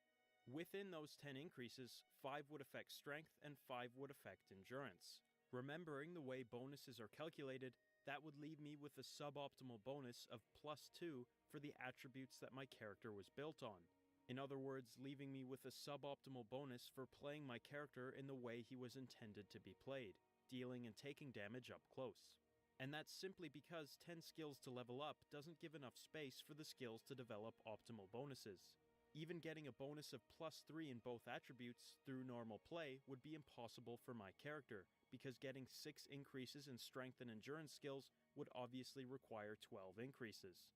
Within those 10 increases, 5 would affect strength and 5 would affect endurance. Remembering the way bonuses are calculated, that would leave me with a suboptimal bonus of +2 for the attributes that my character was built on. In other words, leaving me with a suboptimal bonus for playing my character in the way he was intended to be played, dealing and taking damage up close. And that's simply because 10 skills to level up doesn't give enough space for the skills to develop optimal bonuses. Even getting a bonus of +3 in both attributes through normal play would be impossible for my character, because getting 6 increases in strength and endurance skills would obviously require 12 increases.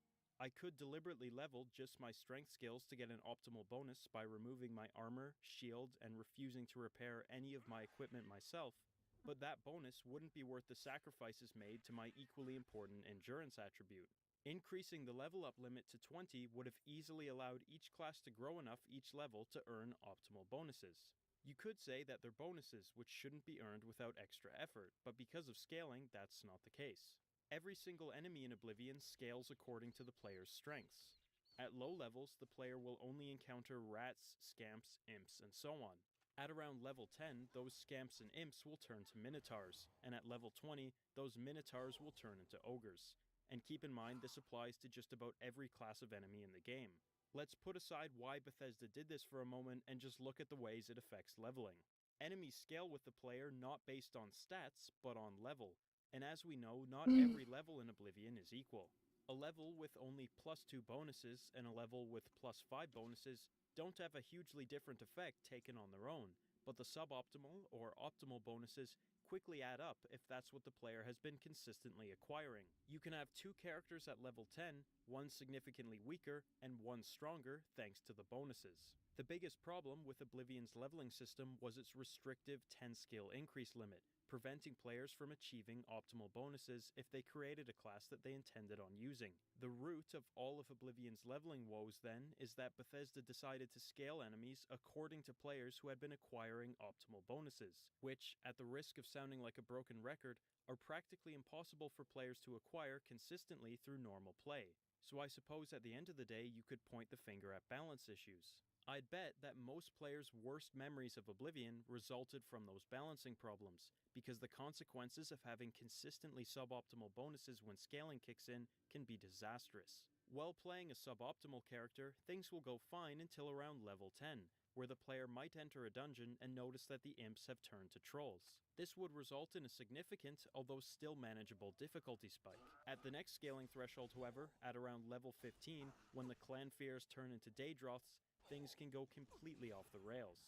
I could deliberately level just my strength skills to get an optimal bonus by removing my armor, shield, and refusing to repair any of my equipment myself, but that bonus wouldn't be worth the sacrifices made to my equally important endurance attribute. Increasing the level up limit to 20 would have easily allowed each class to grow enough each level to earn optimal bonuses. You could say that they're bonuses which shouldn't be earned without extra effort, but because of scaling, that's not the case. Every single enemy in Oblivion scales according to the player's strengths. At low levels, the player will only encounter rats, scamps, imps, and so on. At around level 10, those scamps and imps will turn to minotaurs, and at level 20, those minotaurs will turn into ogres. And keep in mind this applies to just about every class of enemy in the game. Let's put aside why Bethesda did this for a moment and just look at the ways it affects leveling. Enemies scale with the player not based on stats, but on level. And as we know, not every level in Oblivion is equal. A level with only +2 bonuses and a level with +5 bonuses don't have a hugely different effect taken on their own, but the suboptimal or optimal bonuses quickly add up if that's what the player has been consistently acquiring. You can have 2 characters at level 10, one significantly weaker and one stronger thanks to the bonuses. The biggest problem with Oblivion's leveling system was its restrictive 10 skill increase limit, preventing players from achieving optimal bonuses if they created a class that they intended on using. The root of all of Oblivion's leveling woes, then, is that Bethesda decided to scale enemies according to players who had been acquiring optimal bonuses, which, at the risk of sounding like a broken record, are practically impossible for players to acquire consistently through normal play. So I suppose at the end of the day you could point the finger at balance issues. I'd bet that most players' worst memories of Oblivion resulted from those balancing problems, because the consequences of having consistently suboptimal bonuses when scaling kicks in can be disastrous. While playing a suboptimal character, things will go fine until around level 10, where the player might enter a dungeon and notice that the imps have turned to trolls. This would result in a significant, although still manageable, difficulty spike. At the next scaling threshold, however, at around level 15, when the clan fears turn into Daedroths, things can go completely off the rails.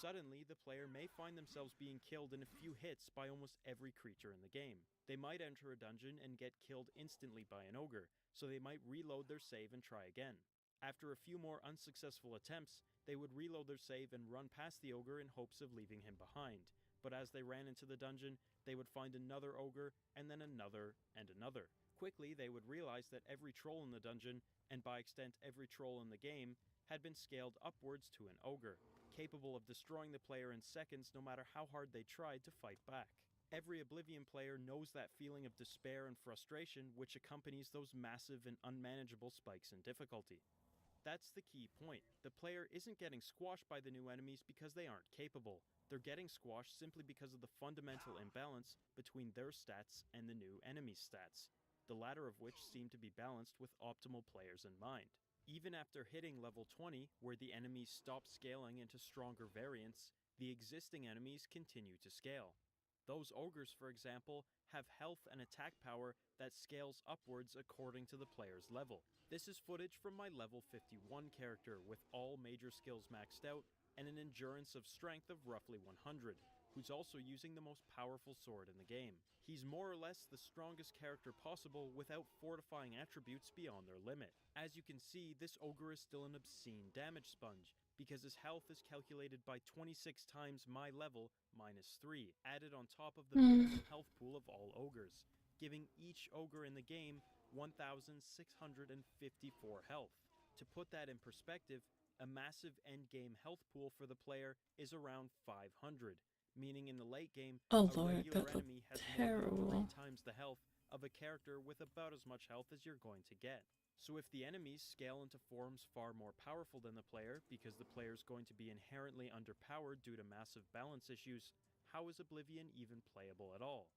Suddenly, the player may find themselves being killed in a few hits by almost every creature in the game. They might enter a dungeon and get killed instantly by an ogre, so they might reload their save and try again. After a few more unsuccessful attempts, they would reload their save and run past the ogre in hopes of leaving him behind. But as they ran into the dungeon, they would find another ogre, and then another, and another. Quickly, they would realize that every troll in the dungeon, and by extent every troll in the game, had been scaled upwards to an ogre, capable of destroying the player in seconds no matter how hard they tried to fight back. Every Oblivion player knows that feeling of despair and frustration which accompanies those massive and unmanageable spikes in difficulty. That's the key point. The player isn't getting squashed by the new enemies because they aren't capable. They're getting squashed simply because of the fundamental imbalance between their stats and the new enemy's stats, the latter of which seem to be balanced with optimal players in mind. Even after hitting level 20, where the enemies stop scaling into stronger variants, the existing enemies continue to scale. Those ogres, for example, have health and attack power that scales upwards according to the player's level. This is footage from my level 51 character with all major skills maxed out and an endurance of strength of roughly 100, who's also using the most powerful sword in the game. He's more or less the strongest character possible without fortifying attributes beyond their limit. As you can see, this ogre is still an obscene damage sponge, because his health is calculated by 26 times my level minus 3, added on top of the minimum health pool of all ogres, giving each ogre in the game 1,654 health. To put that in perspective, a massive endgame health pool for the player is around 500, meaning in the late game, Oh a lord, regular that enemy looked has more than 3 terrible. times the health of a character with about as much health as you're going to get. So if the enemies scale into forms far more powerful than the player, because the player is going to be inherently underpowered due to massive balance issues, how is Oblivion even playable at all?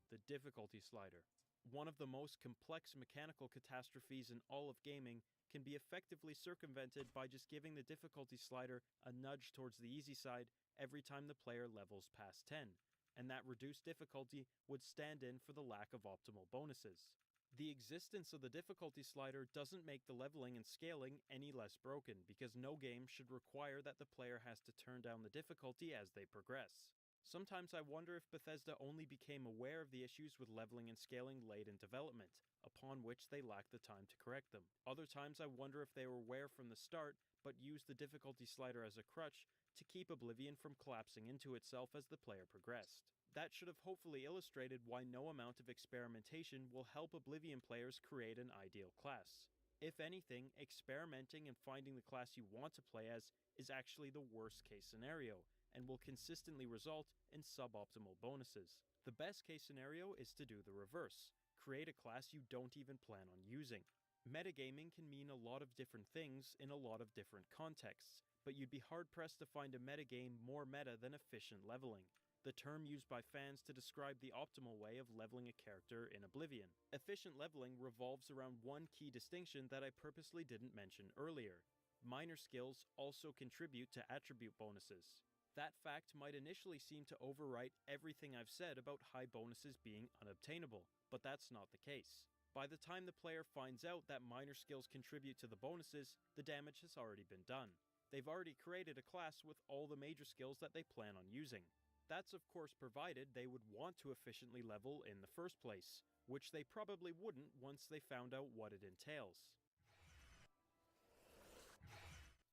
The difficulty slider. One of the most complex mechanical catastrophes in all of gaming can be effectively circumvented by just giving the difficulty slider a nudge towards the easy side every time the player levels past 10, and that reduced difficulty would stand in for the lack of optimal bonuses. The existence of the difficulty slider doesn't make the leveling and scaling any less broken, because no game should require that the player has to turn down the difficulty as they progress. Sometimes I wonder if Bethesda only became aware of the issues with leveling and scaling late in development, upon which they lacked the time to correct them. Other times I wonder if they were aware from the start, but used the difficulty slider as a crutch to keep Oblivion from collapsing into itself as the player progressed. That should have hopefully illustrated why no amount of experimentation will help Oblivion players create an ideal class. If anything, experimenting and finding the class you want to play as is actually the worst case scenario, and will consistently result in suboptimal bonuses. The best case scenario is to do the reverse. Create a class you don't even plan on using. Metagaming can mean a lot of different things in a lot of different contexts, but you'd be hard-pressed to find a metagame more meta than efficient leveling, the term used by fans to describe the optimal way of leveling a character in Oblivion. Efficient leveling revolves around one key distinction that I purposely didn't mention earlier. Minor skills also contribute to attribute bonuses. That fact might initially seem to overwrite everything I've said about high bonuses being unobtainable, but that's not the case. By the time the player finds out that minor skills contribute to the bonuses, the damage has already been done. They've already created a class with all the major skills that they plan on using. That's of course provided they would want to efficiently level in the first place, which they probably wouldn't once they found out what it entails.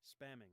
Spamming.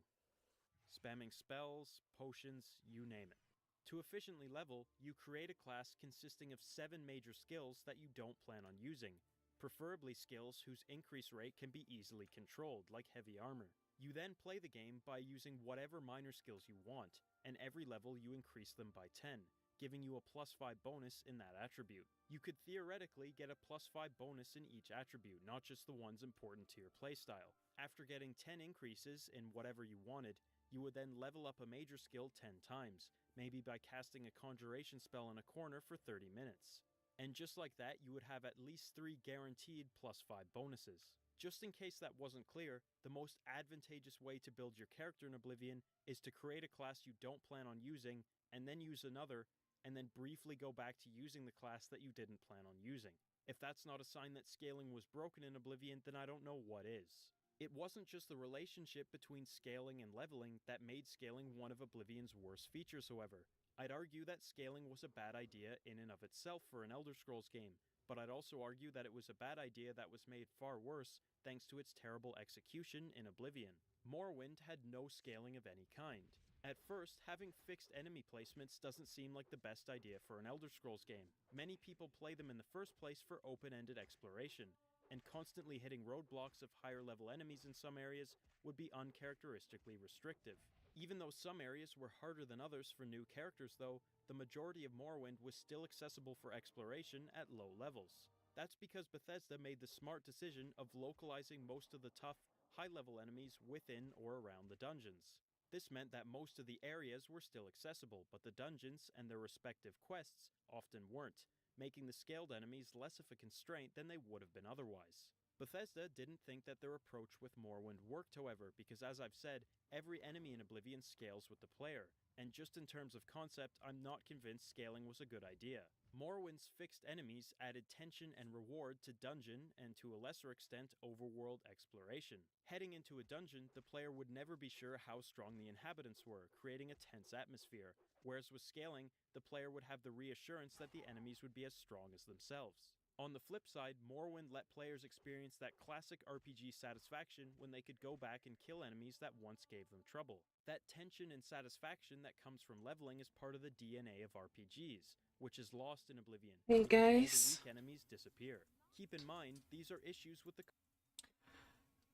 Spamming spells, potions, you name it. To efficiently level, you create a class consisting of 7 major skills that you don't plan on using, preferably skills whose increase rate can be easily controlled, like heavy armor. You then play the game by using whatever minor skills you want, and every level you increase them by 10, giving you a +5 bonus in that attribute. You could theoretically get a +5 bonus in each attribute, not just the ones important to your playstyle. After getting 10 increases in whatever you wanted, you would then level up a major skill 10 times, maybe by casting a conjuration spell in a corner for 30 minutes. And just like that, you would have at least 3 guaranteed +5 bonuses. Just in case that wasn't clear, the most advantageous way to build your character in Oblivion is to create a class you don't plan on using, and then use another, and then briefly go back to using the class that you didn't plan on using. If that's not a sign that scaling was broken in Oblivion, then I don't know what is. It wasn't just the relationship between scaling and leveling that made scaling one of Oblivion's worst features, however. I'd argue that scaling was a bad idea in and of itself for an Elder Scrolls game, but I'd also argue that it was a bad idea that was made far worse thanks to its terrible execution in Oblivion. Morrowind had no scaling of any kind. At first, having fixed enemy placements doesn't seem like the best idea for an Elder Scrolls game. Many people play them in the first place for open-ended exploration, and constantly hitting roadblocks of higher level enemies in some areas would be uncharacteristically restrictive. Even though some areas were harder than others for new characters though, the majority of Morrowind was still accessible for exploration at low levels. That's because Bethesda made the smart decision of localizing most of the tough, high-level enemies within or around the dungeons. This meant that most of the areas were still accessible, but the dungeons and their respective quests often weren't, making the scaled enemies less of a constraint than they would have been otherwise. Bethesda didn't think that their approach with Morrowind worked, however, because as I've said, every enemy in Oblivion scales with the player, and just in terms of concept, I'm not convinced scaling was a good idea. Morrowind's fixed enemies added tension and reward to dungeon and to a lesser extent overworld exploration. Heading into a dungeon, the player would never be sure how strong the inhabitants were, creating a tense atmosphere, whereas with scaling, the player would have the reassurance that the enemies would be as strong as themselves. On the flip side, Morrowind let players experience that classic RPG satisfaction when they could go back and kill enemies that once gave them trouble. That tension and satisfaction that comes from leveling is part of the DNA of RPGs, which is lost in Oblivion, Hey because all the guys, weak enemies disappear. Keep in mind, these are issues with the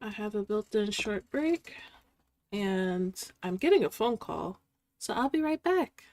I have a built-in short break and I'm getting a phone call, so I'll be right back.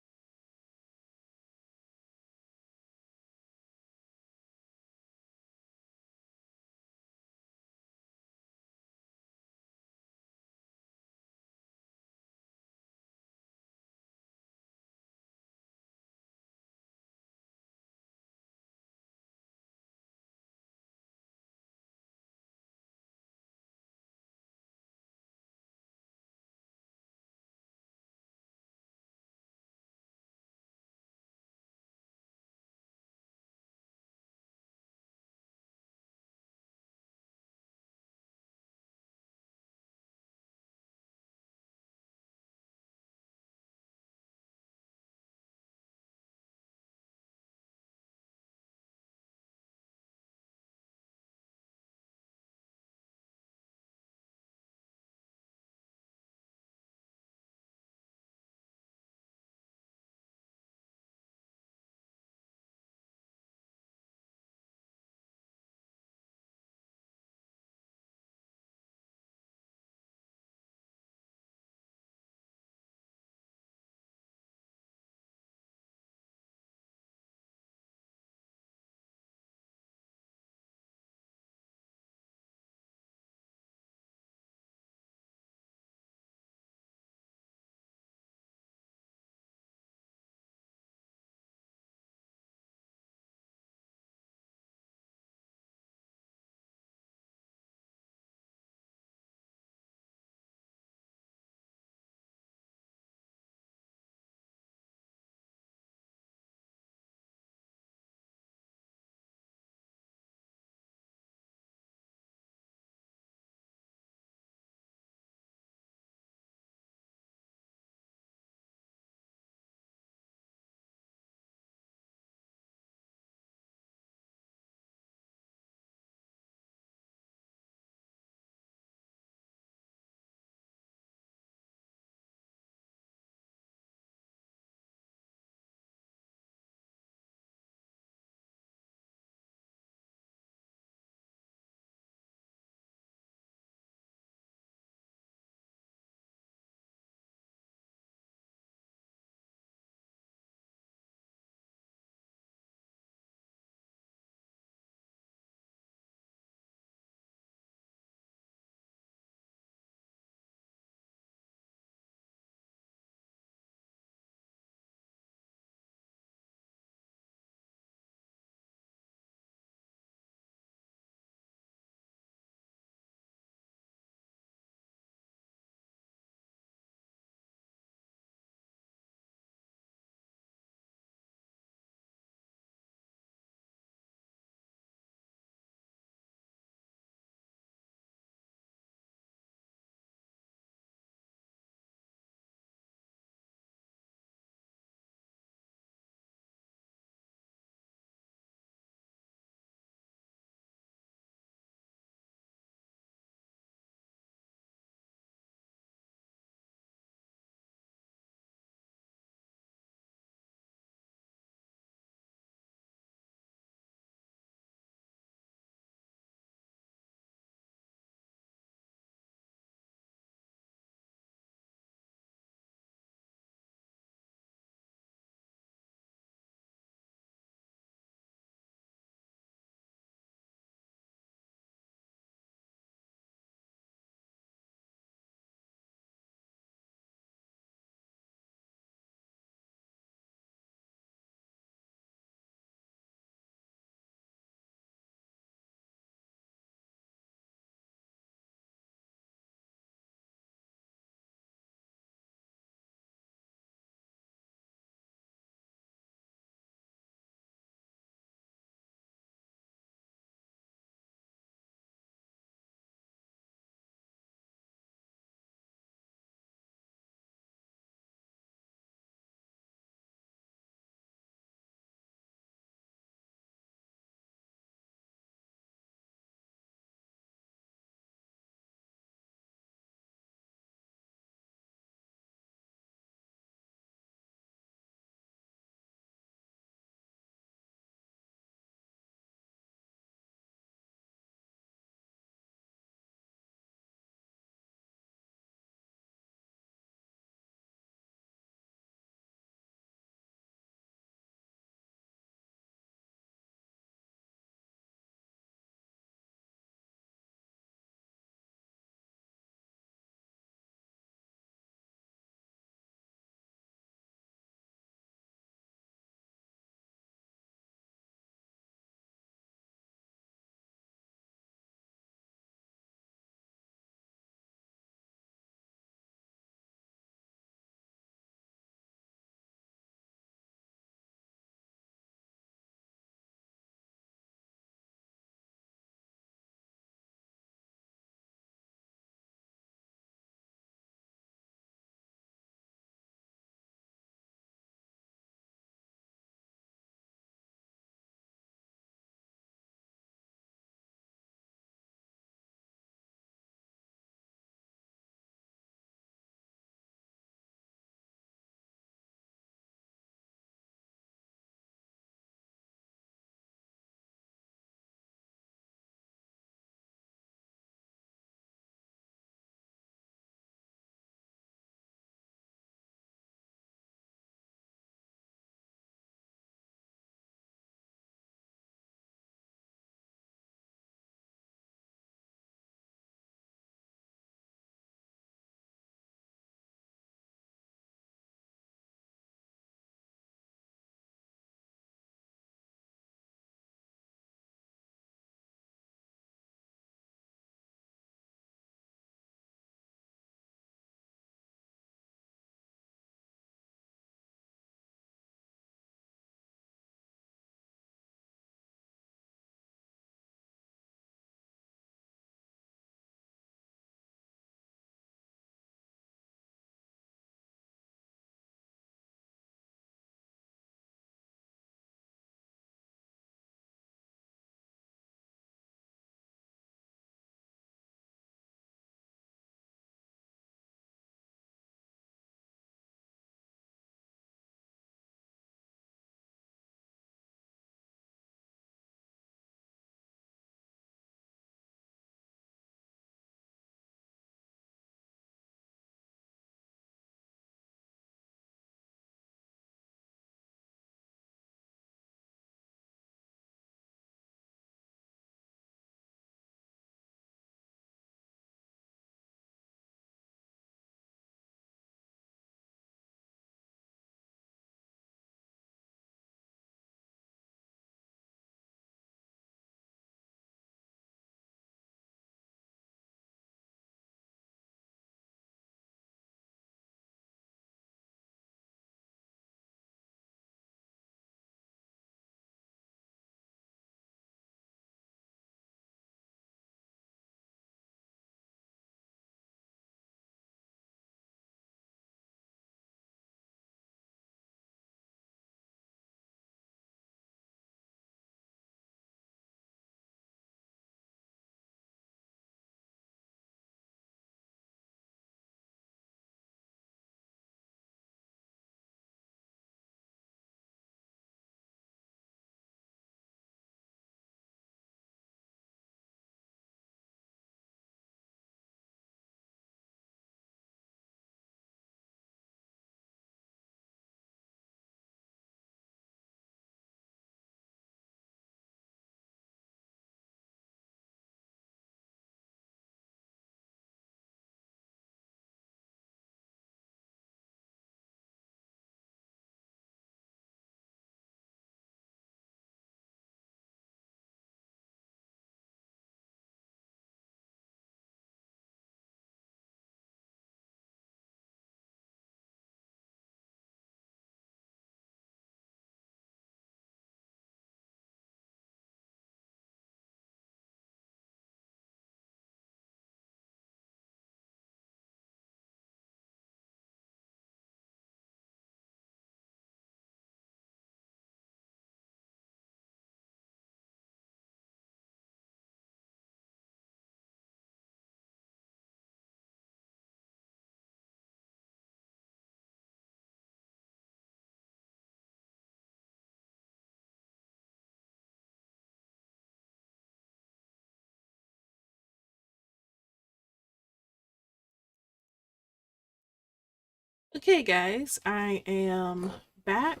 Okay, guys, I am back.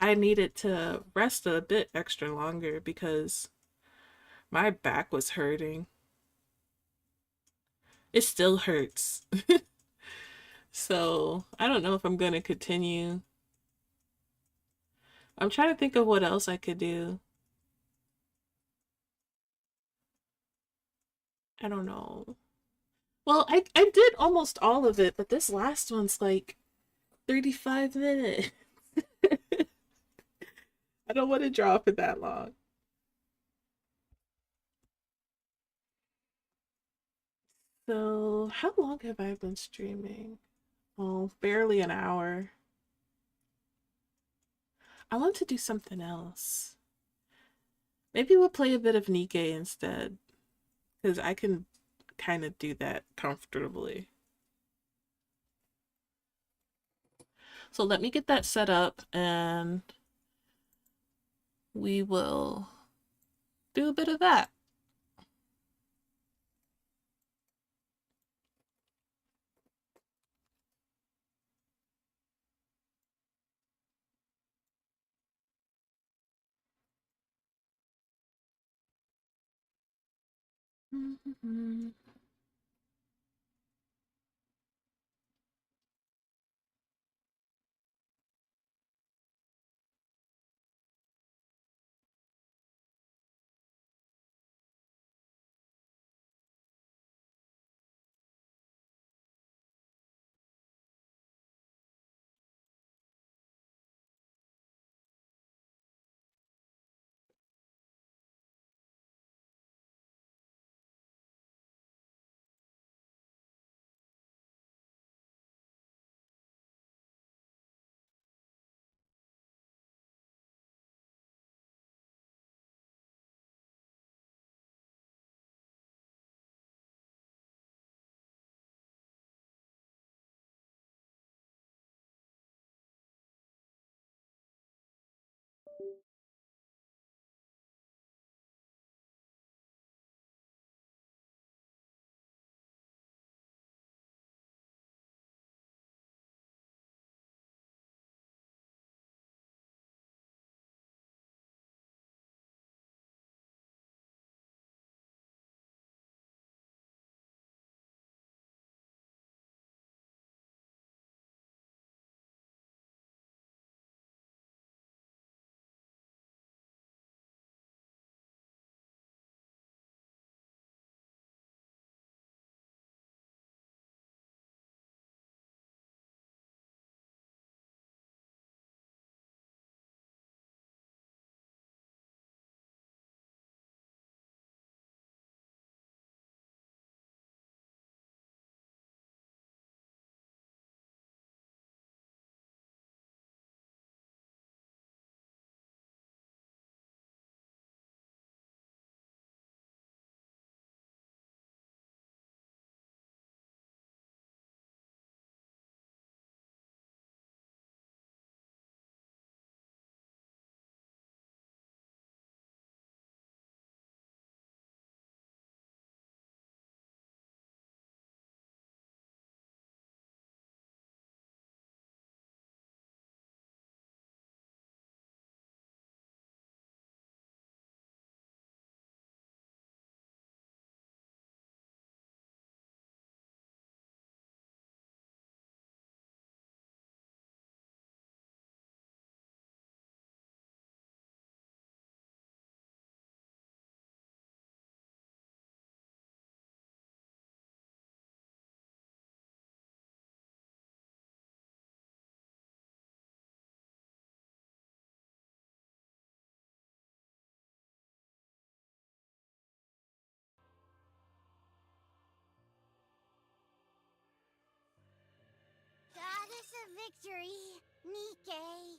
I needed to rest a bit extra longer because my back was hurting. It still hurts. So, I don't know if I'm going to continue. I'm trying to think of what else I could do. I don't know. Well, I did almost all of it, but this last one's like 35 minutes. I don't want to draw for that long. So, how long have I been streaming? Oh, barely an hour. I want to do something else. Maybe we'll play a bit of Nikke instead, because I can kind of do that comfortably. So let me get that set up and we will do a bit of that. Goddess of Victory, Nikke.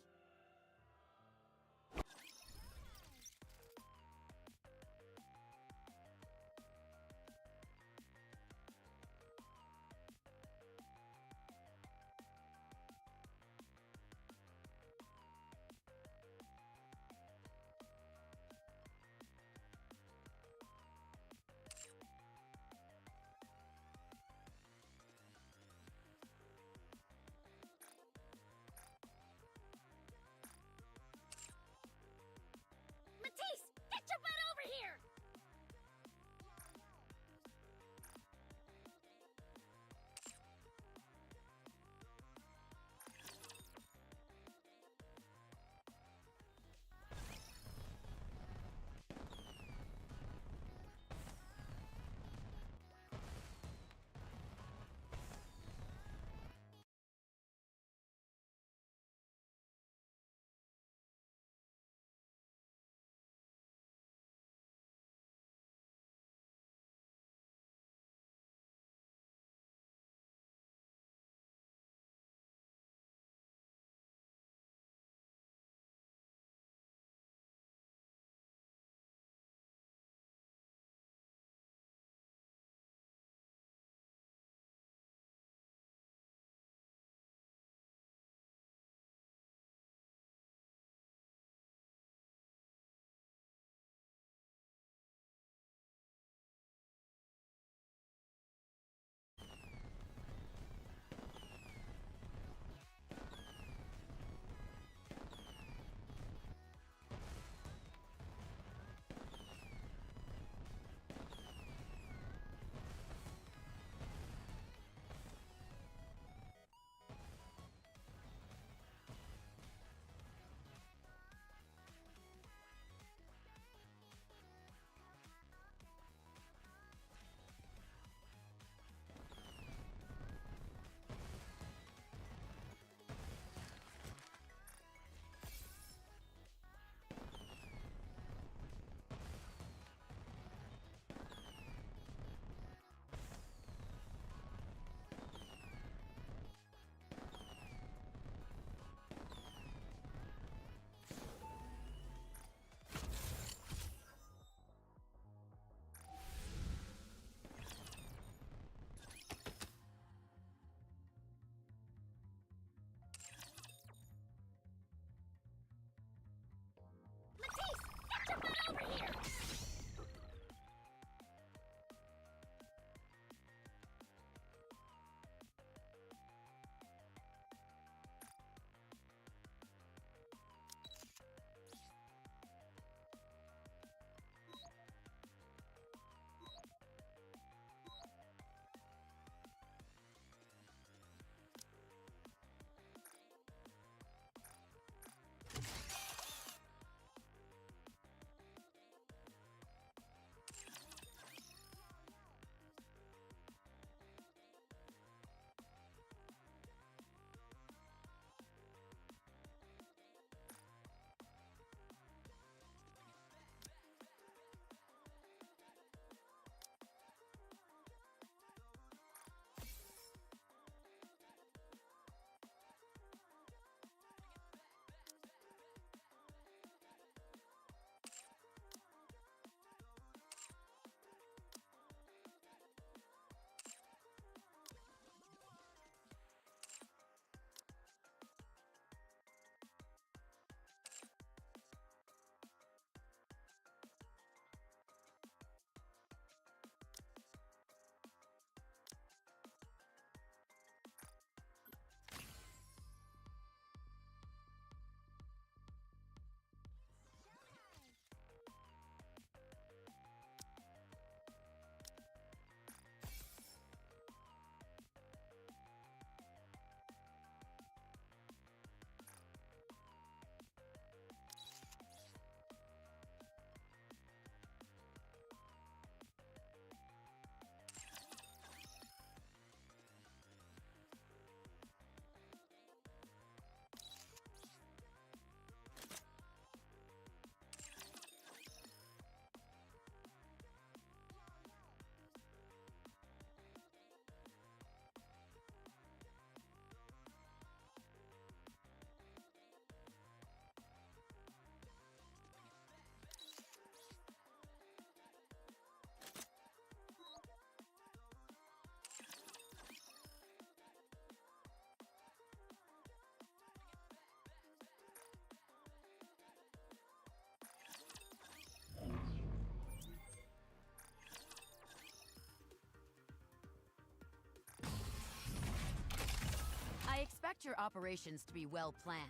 your operations to be well planned.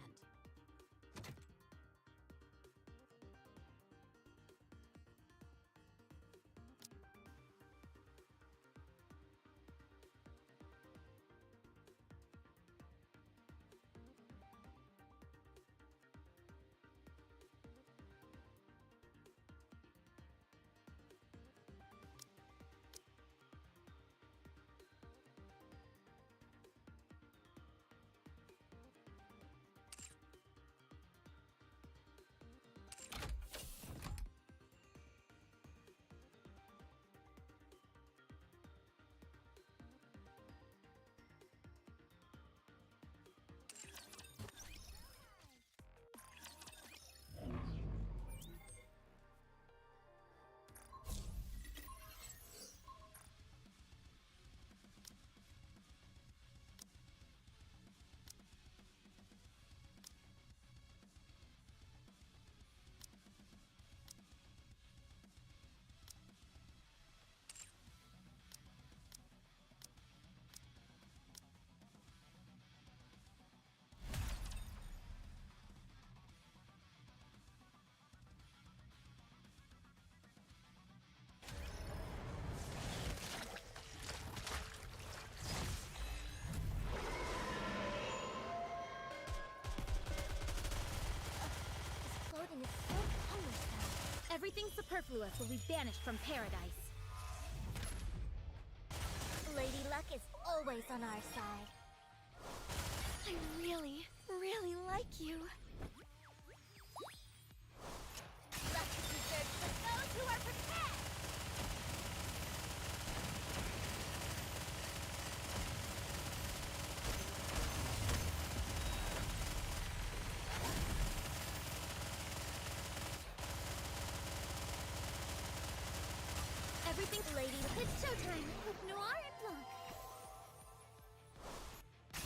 This clothing is so cumbersome. Everything superfluous will be banished from paradise. Lady Luck is always on our side. I really, really like you. Luck is reserved for those who are prepared! Everything, lady. It's showtime with Noir and Blanc.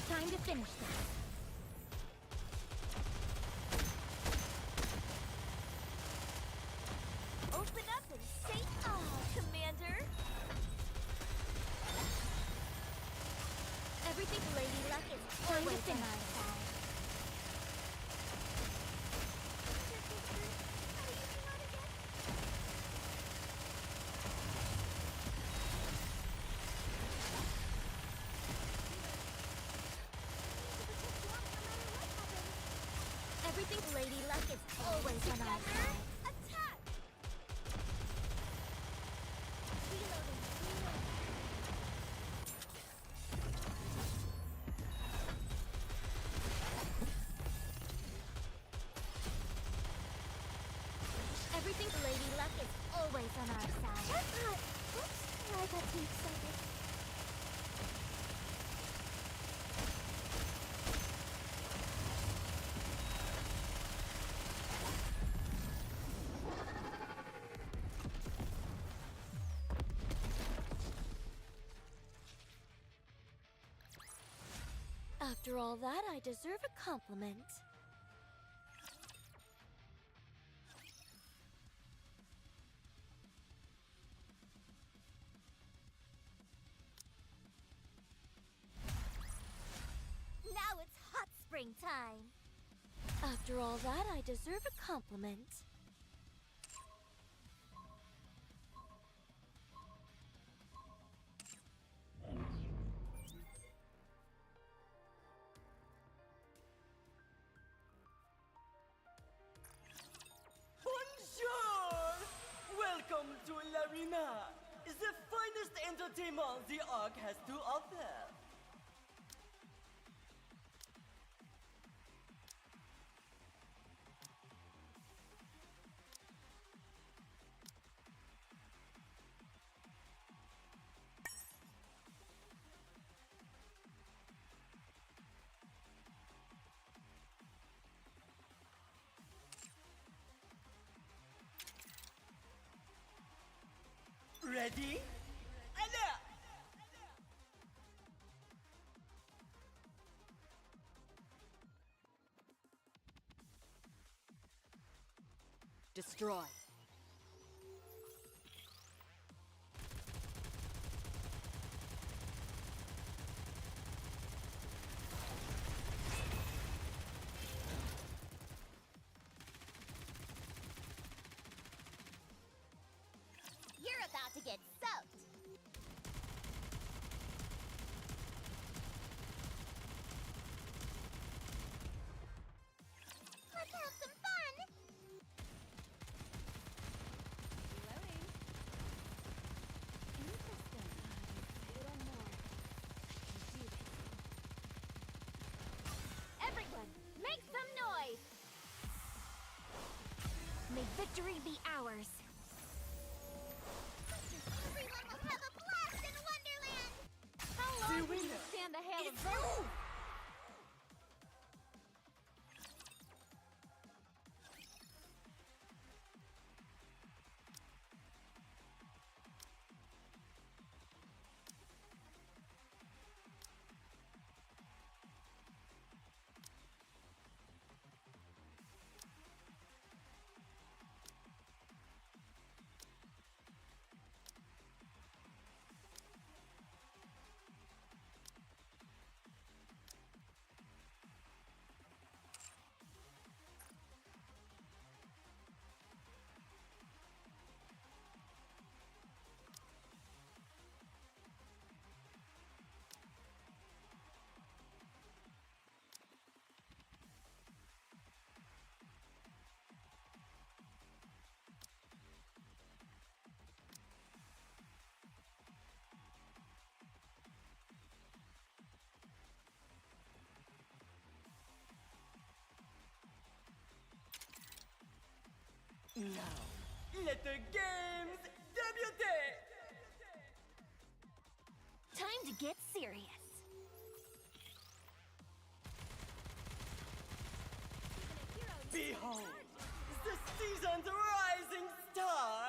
Time to finish this. Open up and say ah, Commander! Everything, Lady Luck is Time to always on finish. our side. Everything, Lady Luck is always on our side. Attack! Reloading, reloading. everything, Lady Luck is always on our side. Jackpot! Oops, I got too excited. After all that, I deserve a compliment. Now it's hot spring time. After all that, I deserve a compliment. Bonjour! Welcome to l'Arena, the finest entertainment the Ark has to offer. Ready? Alert! Destroy. get soaked. Let's have some fun! Reloading. Interesting. A little more. I can do this. Everyone, make some noise! May victory be ours. Everyone will have a blast in Wonderland! How long can you stand the hail of those? Now, let the games debut! Time to get serious. Behold, the season's rising star!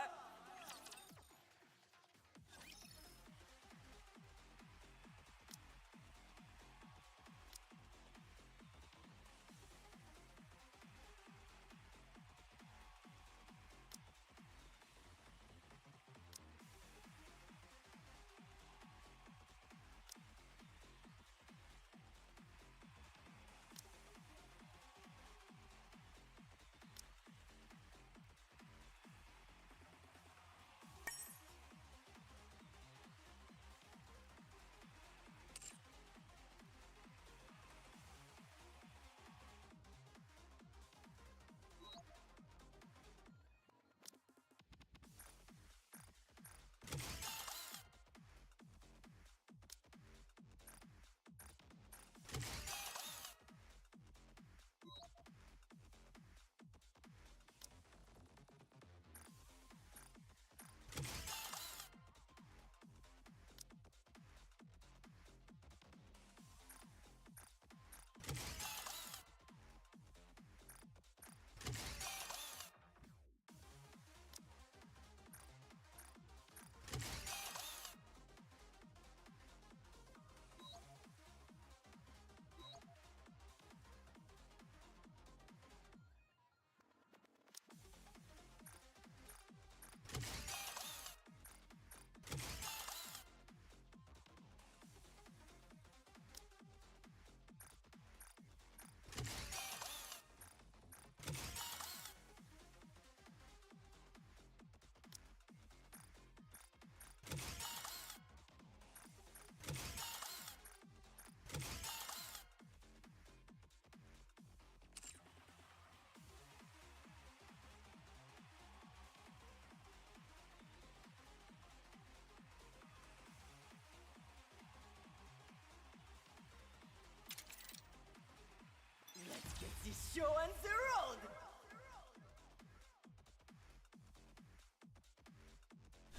Let's get this show on the road!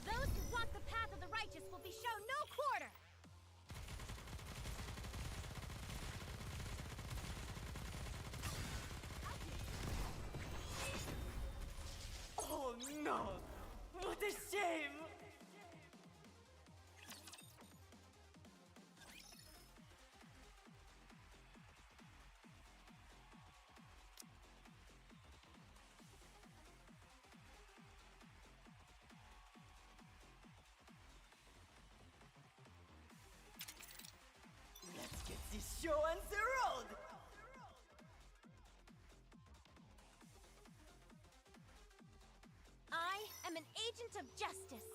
Those who walk the path of the righteous will be shown no quarter. Oh no! What a shame! Let's get this show on the road! I am an agent of justice.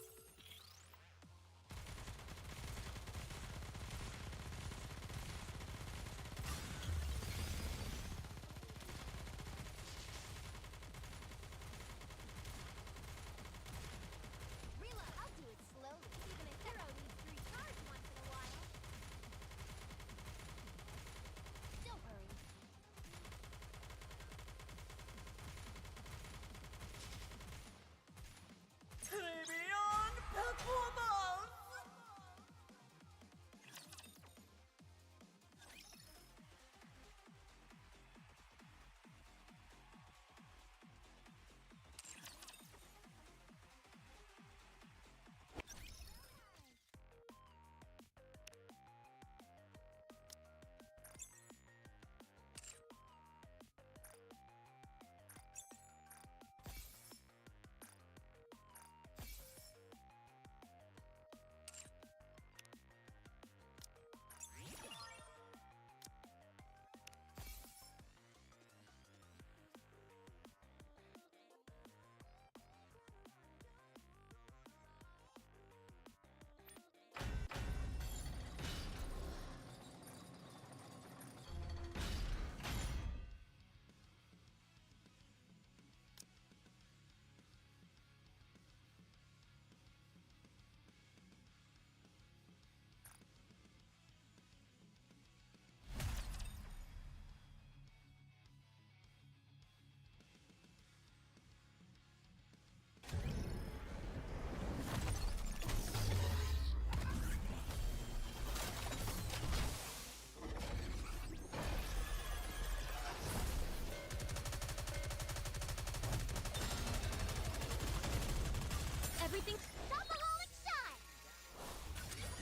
Everything. Stopaholic shot!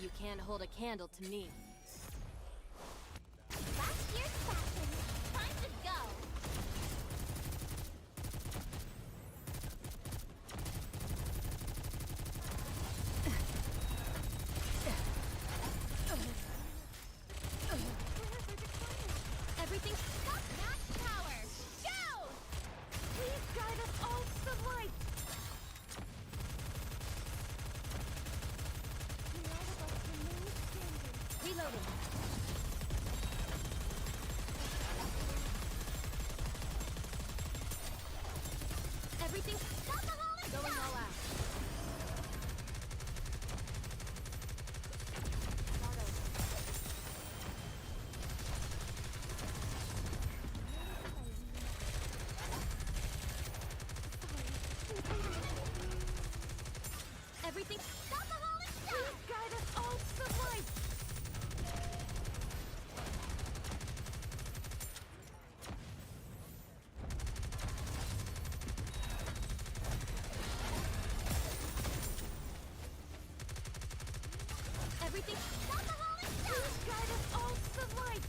You can't hold a candle to me. Last year's fashion. Time to go! Everything. Stop! Max power! Go! Please guide us all to the light! Reloading. Everything. Stopaholic going all out. Everything. Stopaholic shot! Please guide us all to the light! Everything. Stopaholic shot! Please guide us all to the light!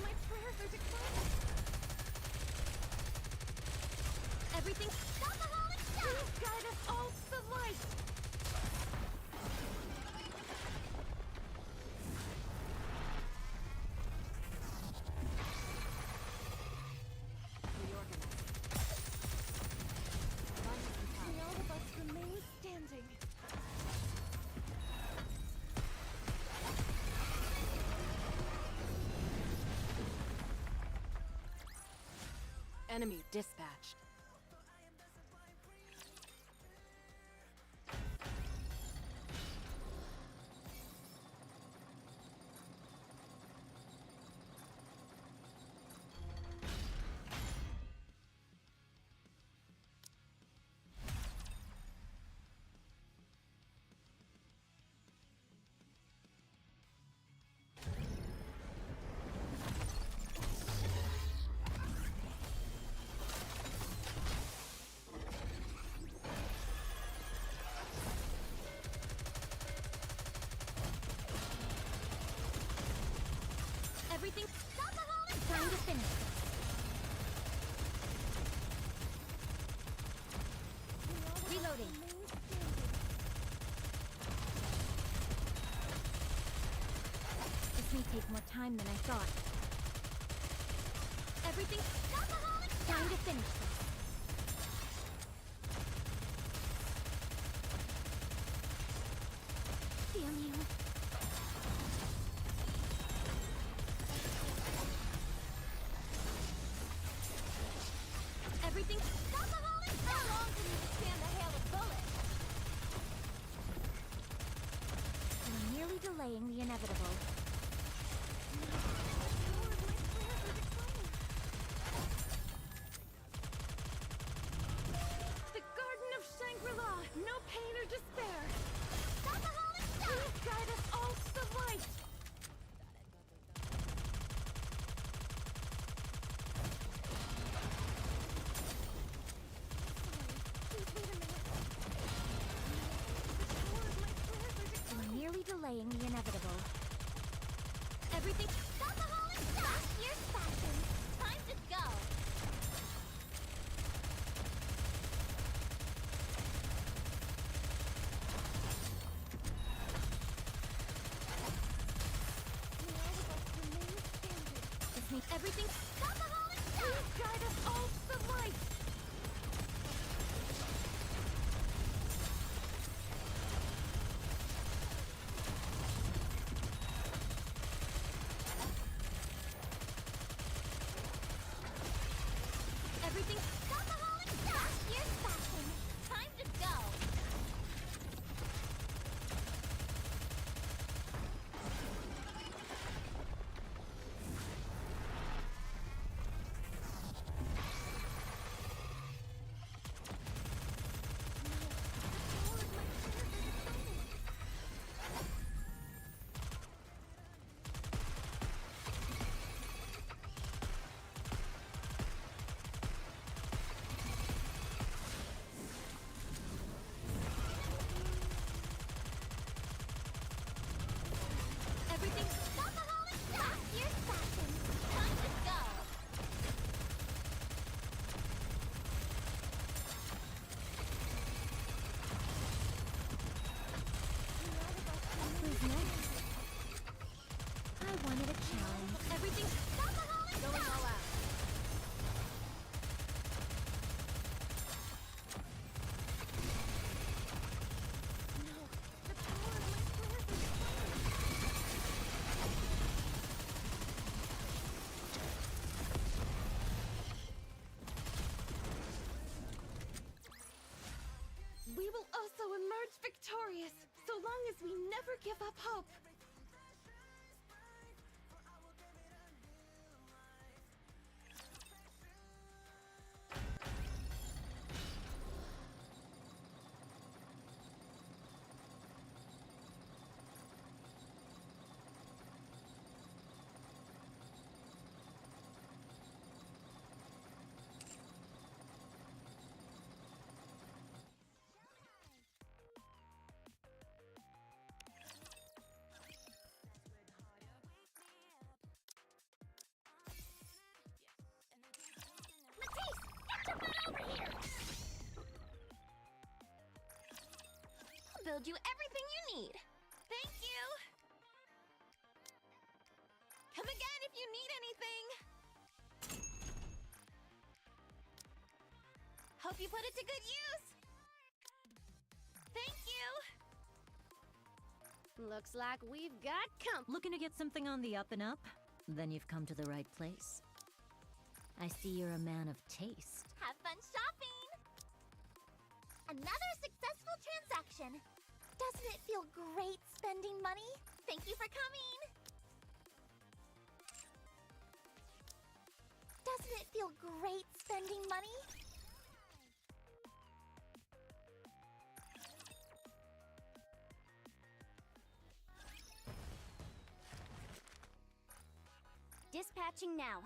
My prayers are declining. Everything. Stopaholic shot! Please guide us all to the light! May all of us remain standing. Enemy dispatched. Everything. Stopaholic shot! Time to finish. Reloading. This may take more time than I thought. Everything. Stopaholic shot! Time to finish this. Damn you. Everything. Stopaholic shot! How long can you withstand the hail of bullets? You're merely delaying the inevitable. The Garden of Shangri-La. No pain or despair. Stopaholic shot! Please guide us all to the light. You're merely delaying the inevitable. Everything. Stopaholic shot! Last year's fashion. Time to go. This means everything. Stopaholic shot! Please guide us all to the light. Everything. Stopaholic shot! Last year's fashion. Time to go. wanted a challenge. Everything's alcoholic going all out. No, the power of my prayers is We will also emerge victorious, so long as we never give up hope. Matisse, get your butt over here! I'll build you everything you need. Thank you. Come again if you need anything. Hope you put it to good use. Thank you. Looks like we've got company. Looking to get something on the up and up? Then you've come to the right place. I see you're a man of taste. Have fun shopping! Another successful transaction. Doesn't it feel great spending money? Thank you for coming! Doesn't it feel great spending money? Dispatching now.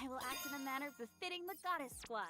I will act in a manner befitting the Goddess Squad.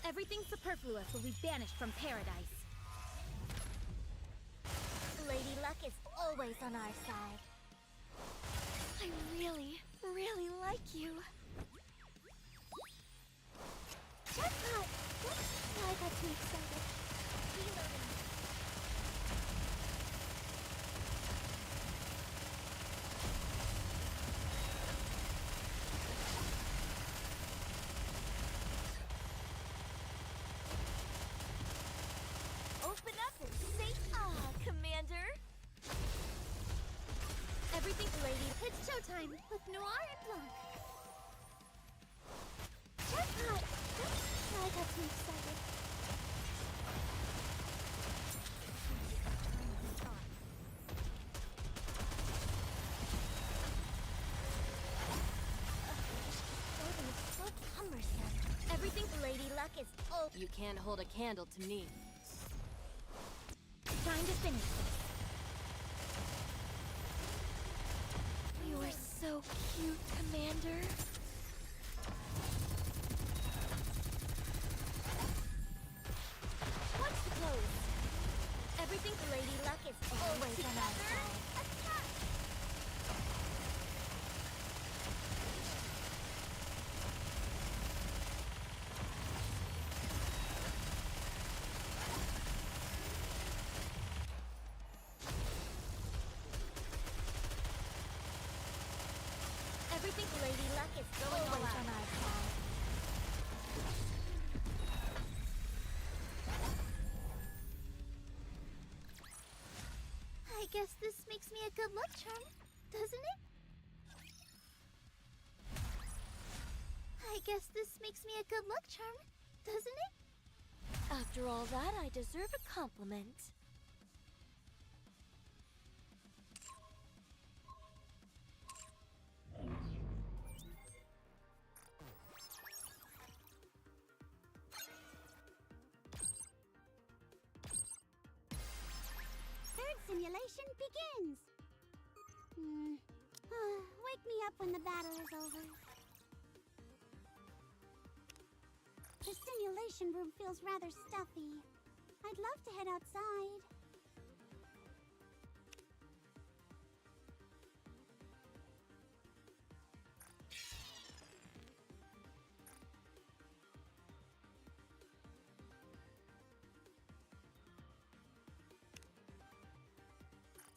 Everything superfluous will be banished from paradise. Lady Luck is always on our side. I really, really like you. Jackpot! Whoops, I got too excited. Reloading. Open up and say ah, Commander! Everything, lady. It's showtime with Noir and Blanc. Jackpot! Oops, I got too excited. So cumbersome. Everything, Lady Luck is oh. You can't hold a candle to me. Time to finish this. You are so cute, Commander. What's the close? Everything Lady Luck is always on our side. Attack! Everything Lady Luck is always on our side. I guess this makes me a good luck charm, doesn't it? I guess this makes me a good luck charm, doesn't it? After all that, I deserve a compliment. Third simulation begins! Wake me up when the battle is over. The simulation room feels rather stuffy. I'd love to head outside.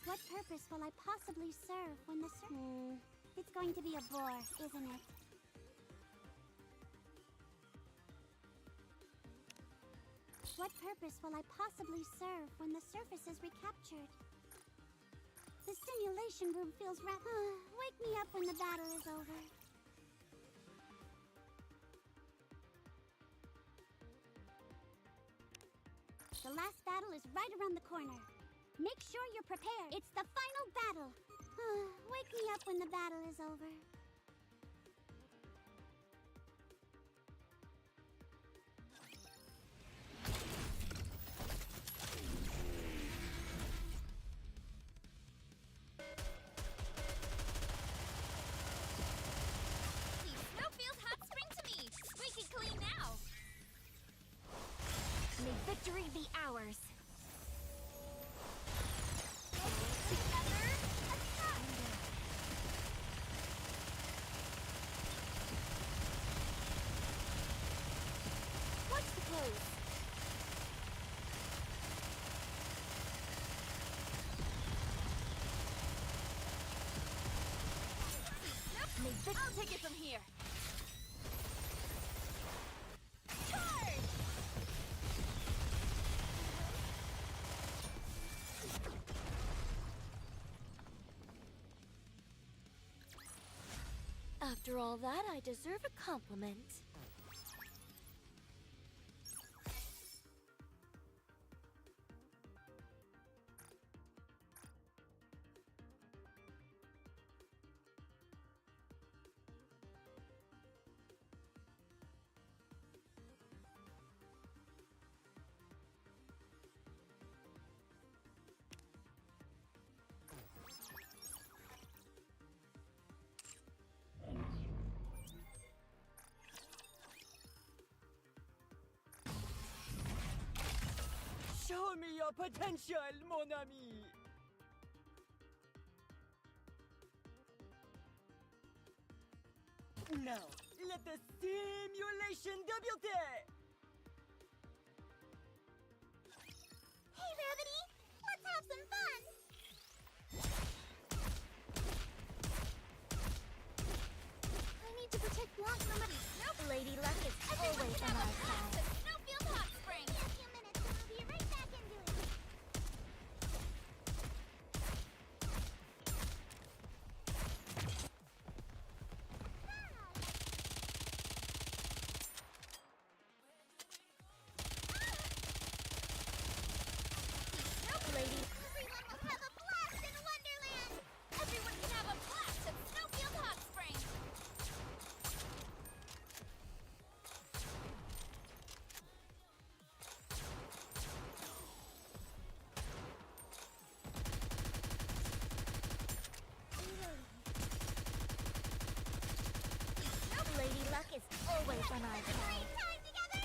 What purpose will I possibly serve when the It's going to be a bore, isn't it? What purpose will I possibly serve when the surface is recaptured? The simulation room feels Wake me up when the battle is over. The last battle is right around the corner. Make sure you're prepared. It's the final battle. Wake me up when the battle is over. Leave Snowfield Hot Spring to me. Squeaky clean now. May victory be ours. Watch the clothes. I'll take it from here. Charge! After all that, I deserve a compliment. Show me your potential, mon ami! Now, let the simulation débute! Hey, Rabbity! Let's have some fun! I need to protect Blanc from Lady Luck is always on our side. Snowfield Hot Spring. In a few minutes, and I'll be right back into it. Lady. Everyone will have a blast in Wonderland! Everyone can have a blast at Snowfield Hot Spring. Lady Luck is always on our side. Time together!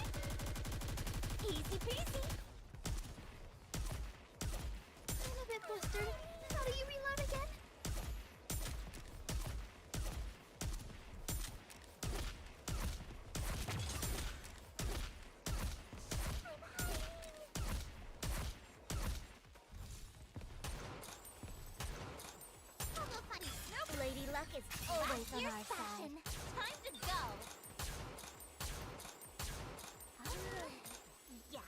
Easy peasy! I'm a bit flustered. How do you reload again? I'm hiding. Lady Luck is always on our side. Time to go. Yeah.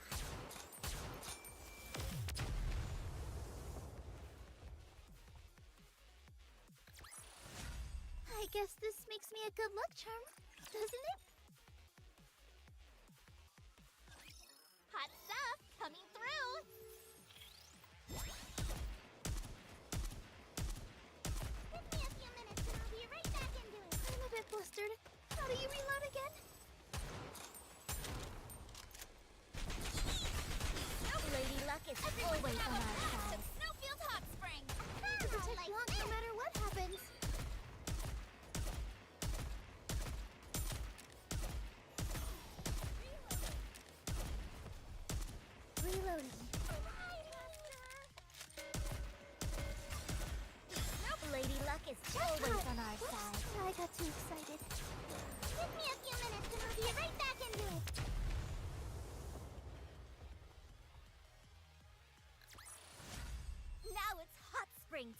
I guess this makes me a good luck charm, doesn't it? Hot stuff coming through. Give me a few minutes and I'll be right back into it. I'm a bit flustered. How do you reload again? Lady Luck is always on our side. Snowfield Hot Spring. To protect Blanc no matter what happens.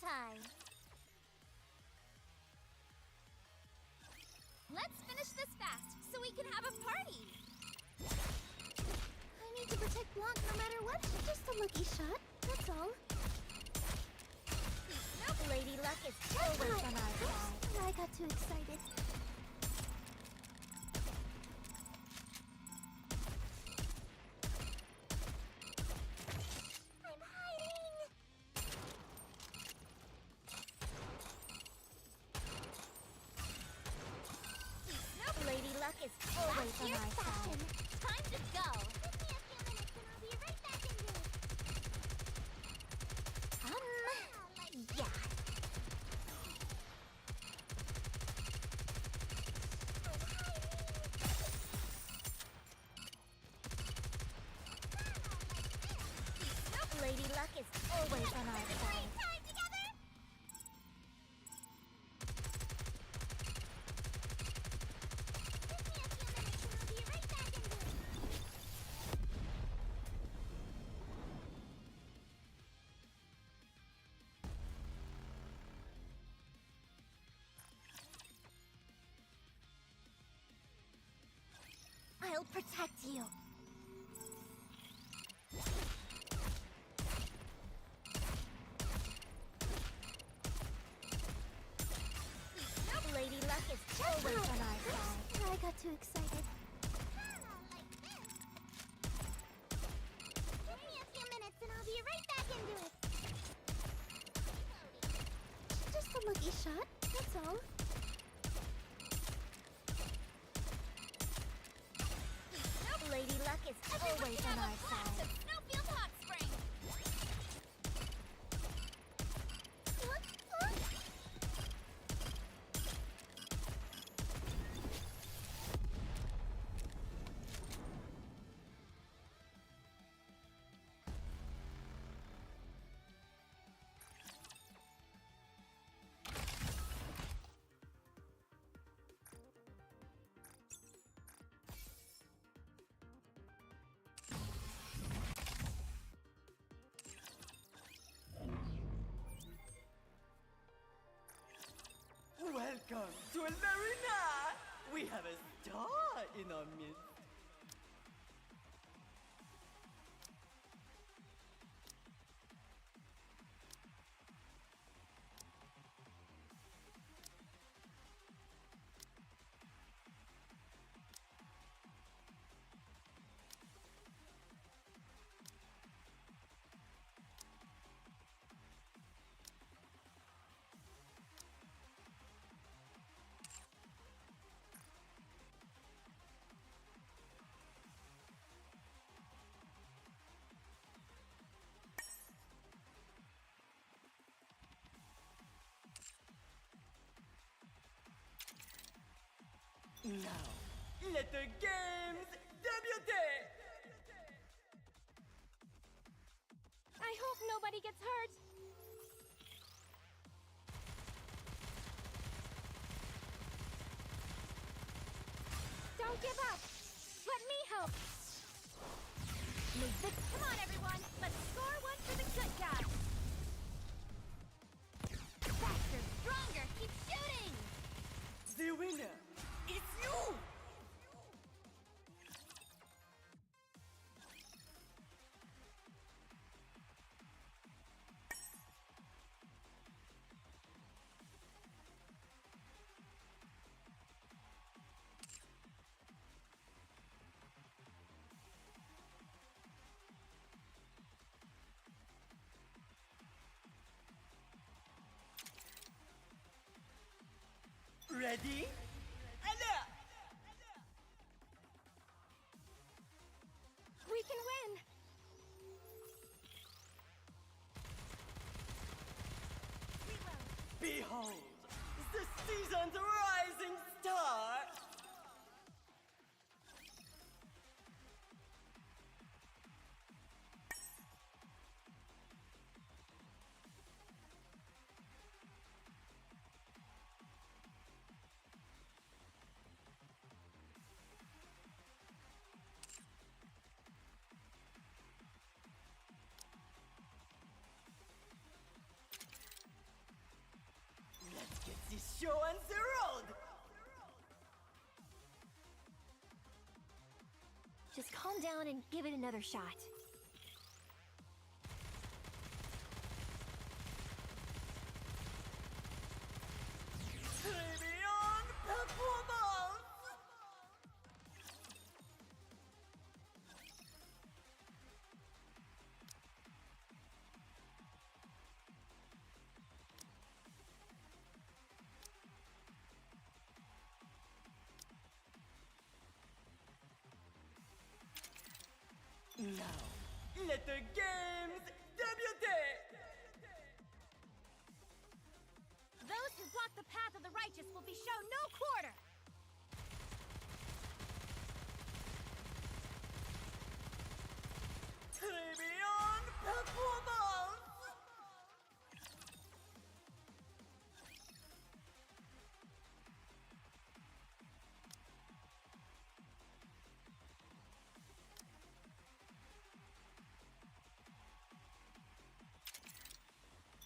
time. Let's finish this fast so we can have a party. I need to protect Blanc no matter what. Just a lucky shot, that's all. Lady Luck is always on our side. I got too excited. I'm hiding! Lady Luck is always on our side. Time to go! Give me a few minutes and I'll be right back into it. Yeah. Lady Luck is always on our side. Time together? Give me a few minutes and I'll be right back into it. I'll protect you. Lady Luck is always on our side. I got too excited. Give me a few minutes and I'll be right back into it. Just a lucky shot, that's all. Lady Luck is always on our side. Snowfield Hot Spring. Welcome to Larina! We have a star in our midst. Now, let the games debut! I hope nobody gets hurt. Don't give up. Let me help. Come on, everyone. Let's score one for the good guys. Faster, stronger. Keep shooting. The winner is you! Ready? Alert! We can win. Behold, the season's rising star! Just calm down and give it another shot. Oblivion performance! Now, let the games debut! Those who block the path of the righteous will be shown no quarter! Oblivion performance!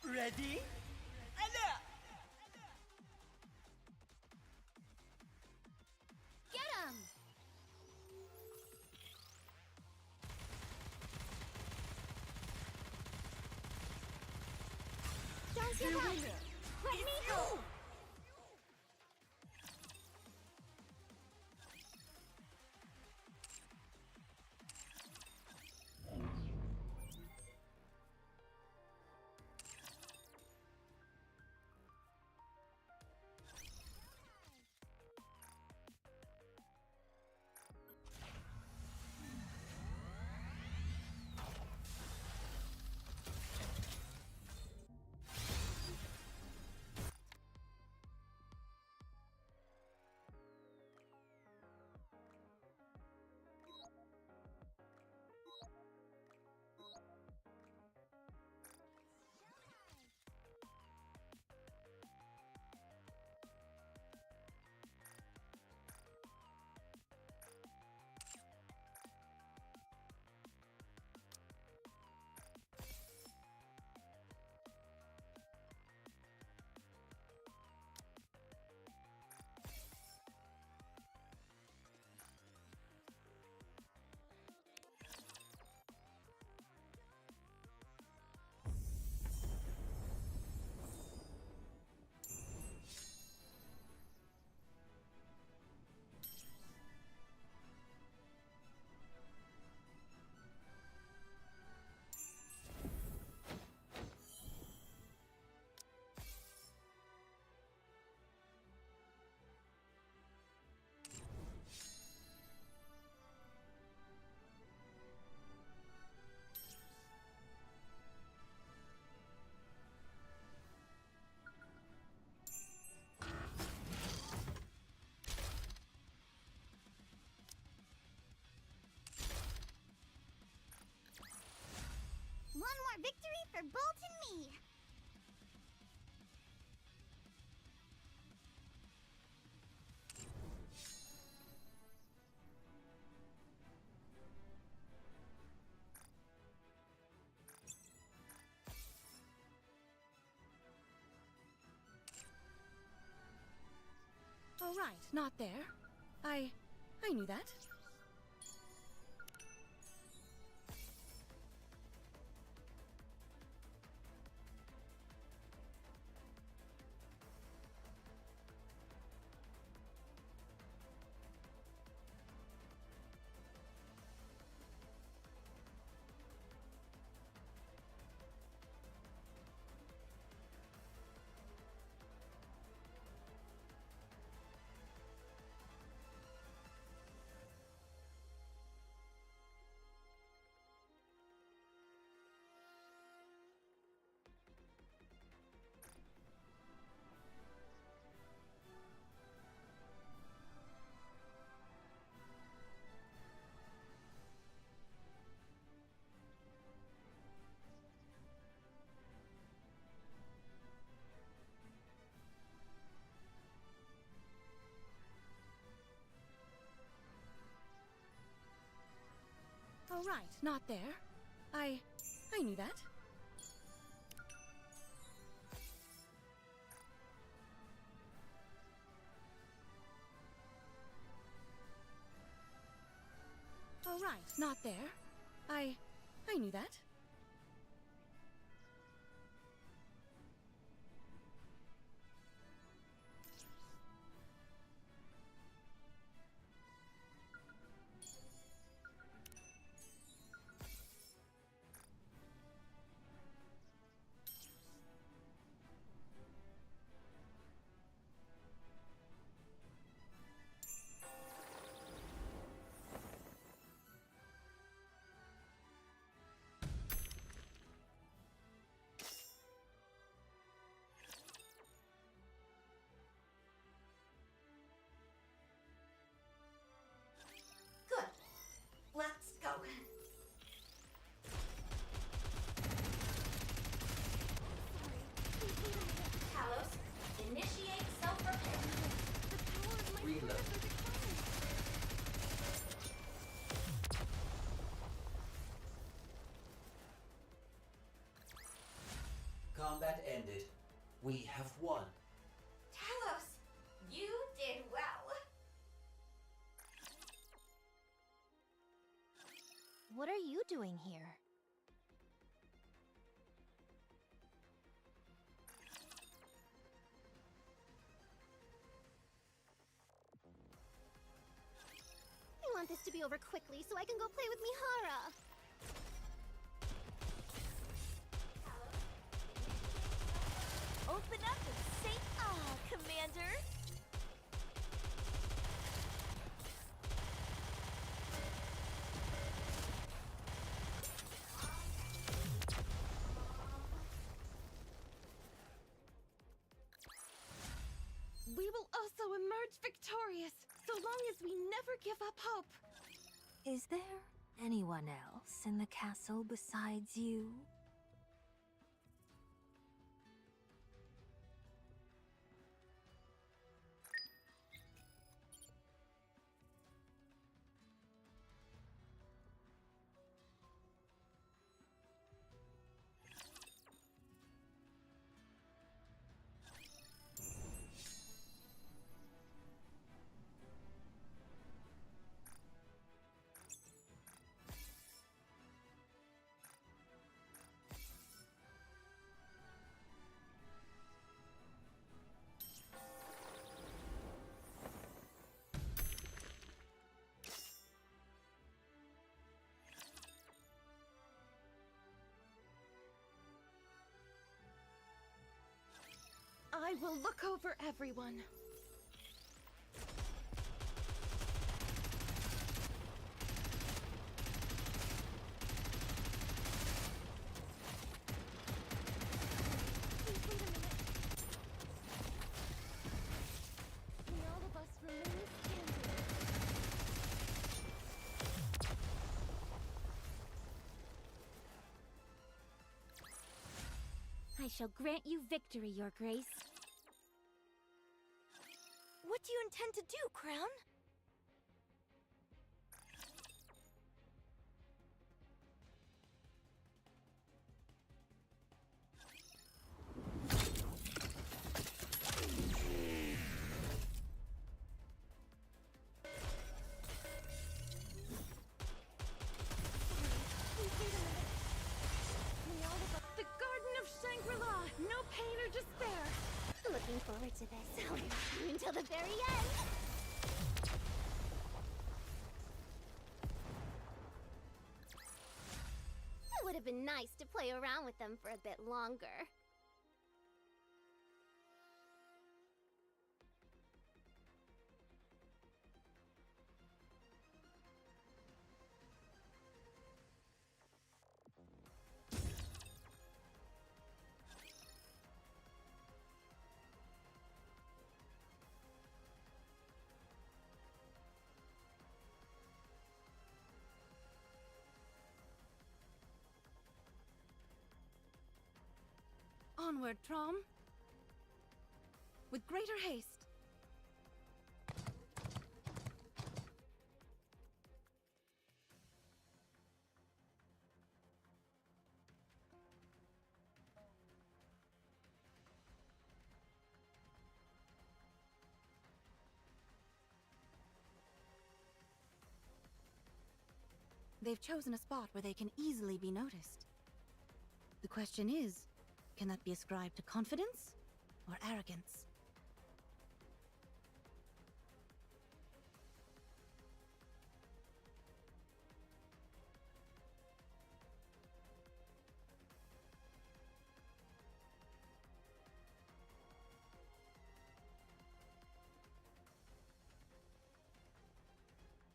Ready? Alert! Get him! Don't give up! Let me go! One more victory for Bolt and me! Oh right, not there. I knew that. Oh right, not there. I knew that. Oh right. Not there. I knew that. Good. Let's go. Talos, initiate self-repair. The power of my Reload. forces are declining. Combat ended. We have won. Talos, you did well. What are you doing here? I want this to be over quickly so I can go play with Mihara. Open up and say ah, Commander. We will also emerge victorious, so long as we never give up hope. Is there anyone else in the castle besides you? I will look over everyone. Please wait a minute. May all of us remain standing. I shall grant you victory, Your Grace. What do you intend to do, Crown? Please wait a minute. May all of us... The Garden of Shangri-La! No pain or despair! Looking forward to this. I'll rock you until the very end. It would have been nice to play around with them for a bit longer. Onward, Trom. With greater haste. They've chosen a spot where they can easily be noticed. The question is, can that be ascribed to confidence or arrogance?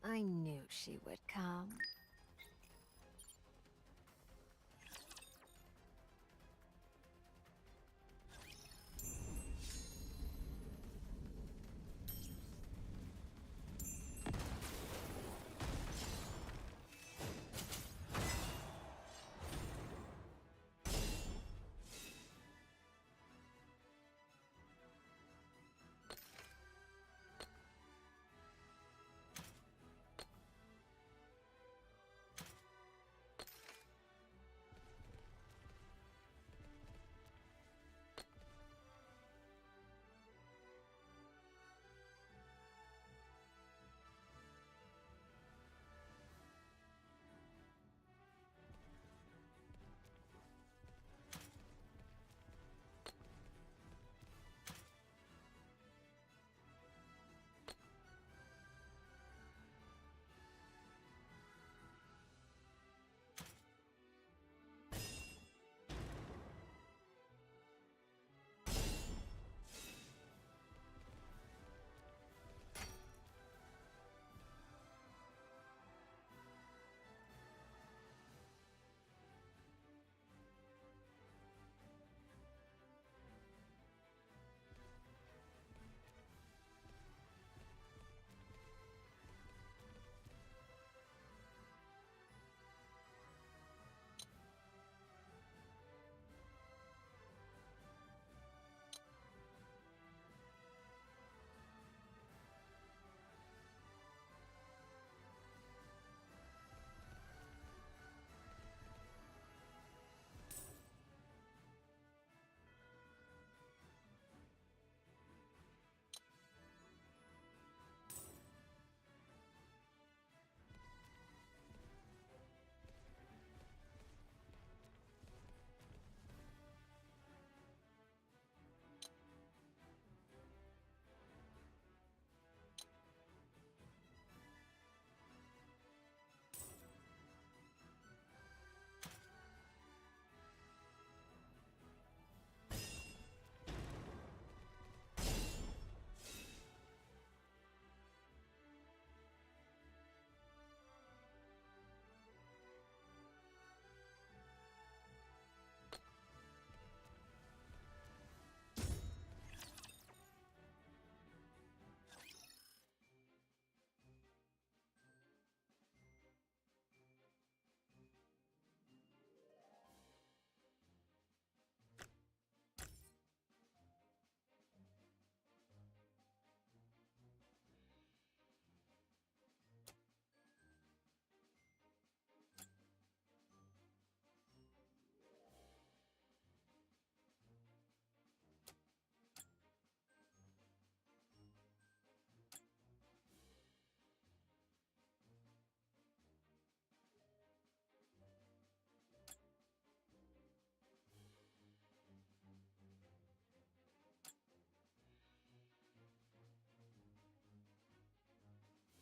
I knew she would come.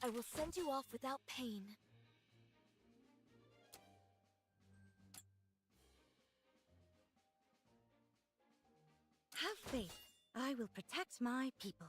I will send you off without pain. Have faith. I will protect my people.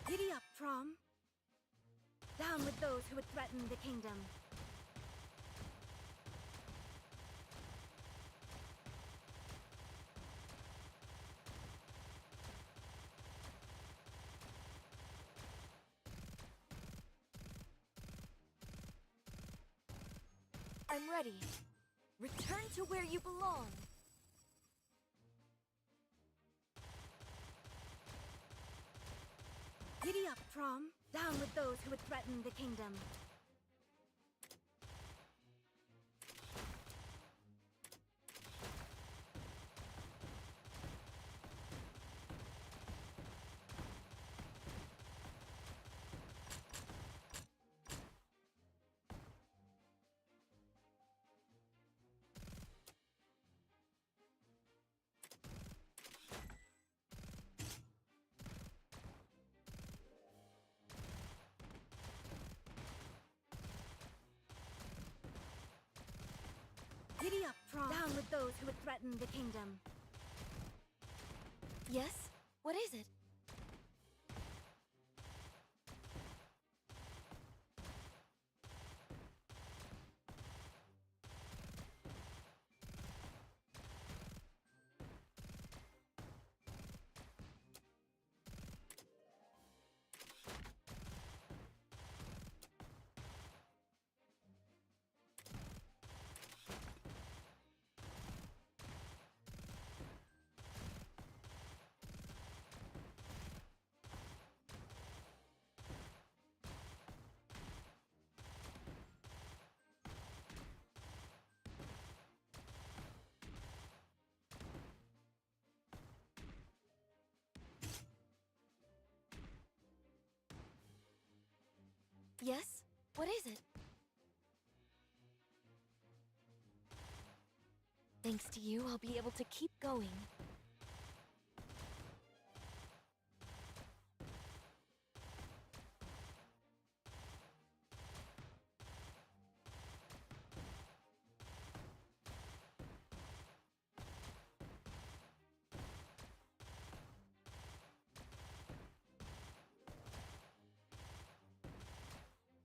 Giddy up, Trom. Down with those who would threaten the kingdom. I'm ready. Return to where you belong. Giddy up, Prom. Down with those who would threaten the kingdom. Giddy up, Prom. Down with those who would threaten the kingdom. Yes? What is it? Yes? What is it? Thanks to you, I'll be able to keep going.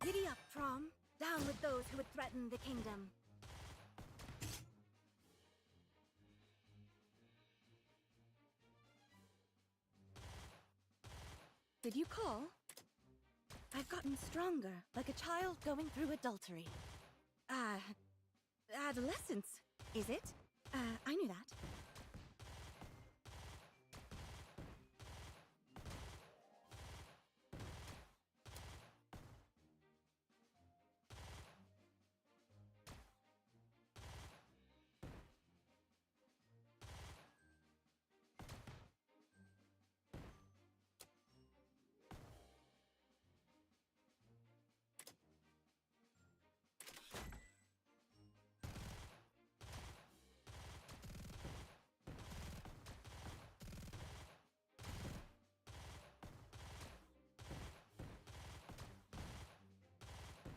Giddy up, Prom. Down with those who would threaten the kingdom. Did you call? I've gotten stronger, like a child going through adultery. Adolescence, is it? I knew that.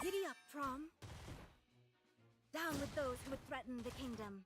Giddy up, Prom. Down with those who would threaten the kingdom.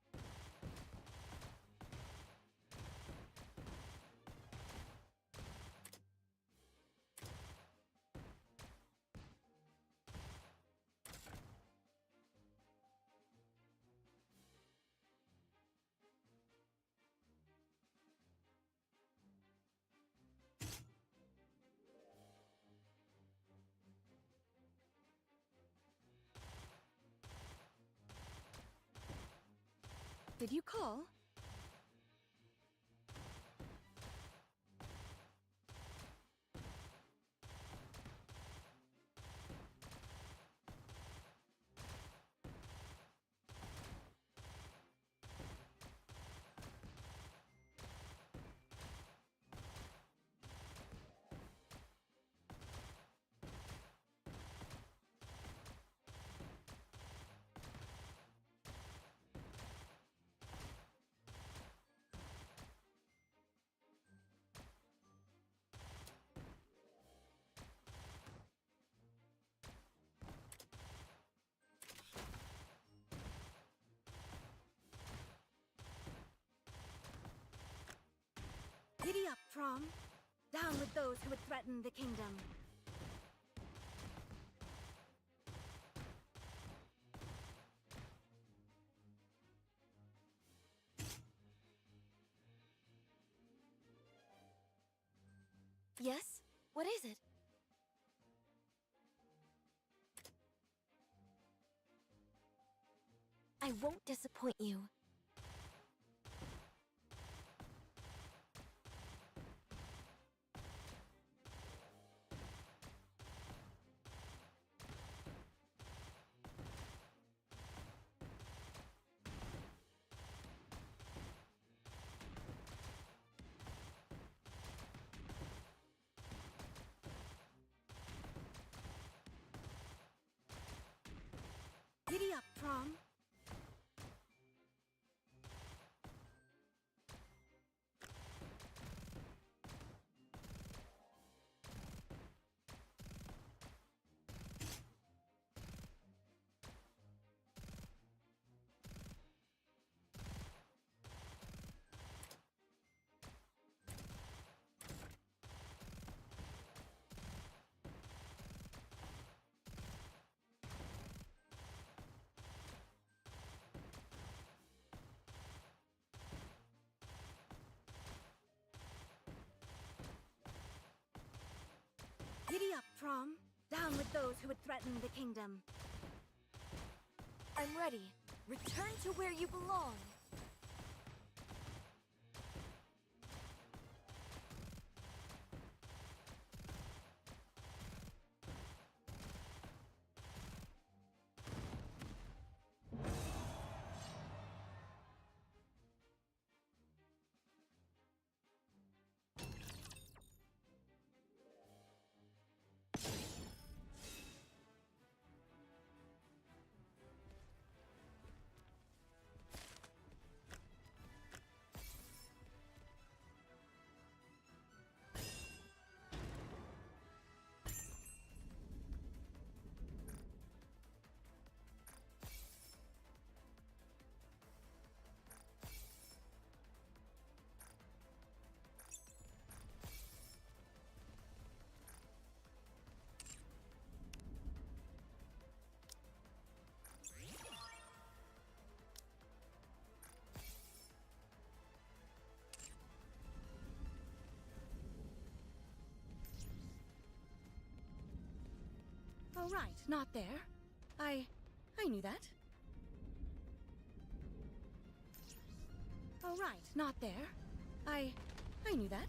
Did you call? Giddy up, Prom. Down with those who would threaten the kingdom. Yes? What is it? won't disappoint you. Giddy up, Prom. Giddy up, Prom. Down with those who would threaten the kingdom. I'm ready. Return to where you belong. Oh, right, not there. I knew that. Oh, right, not there. I knew that.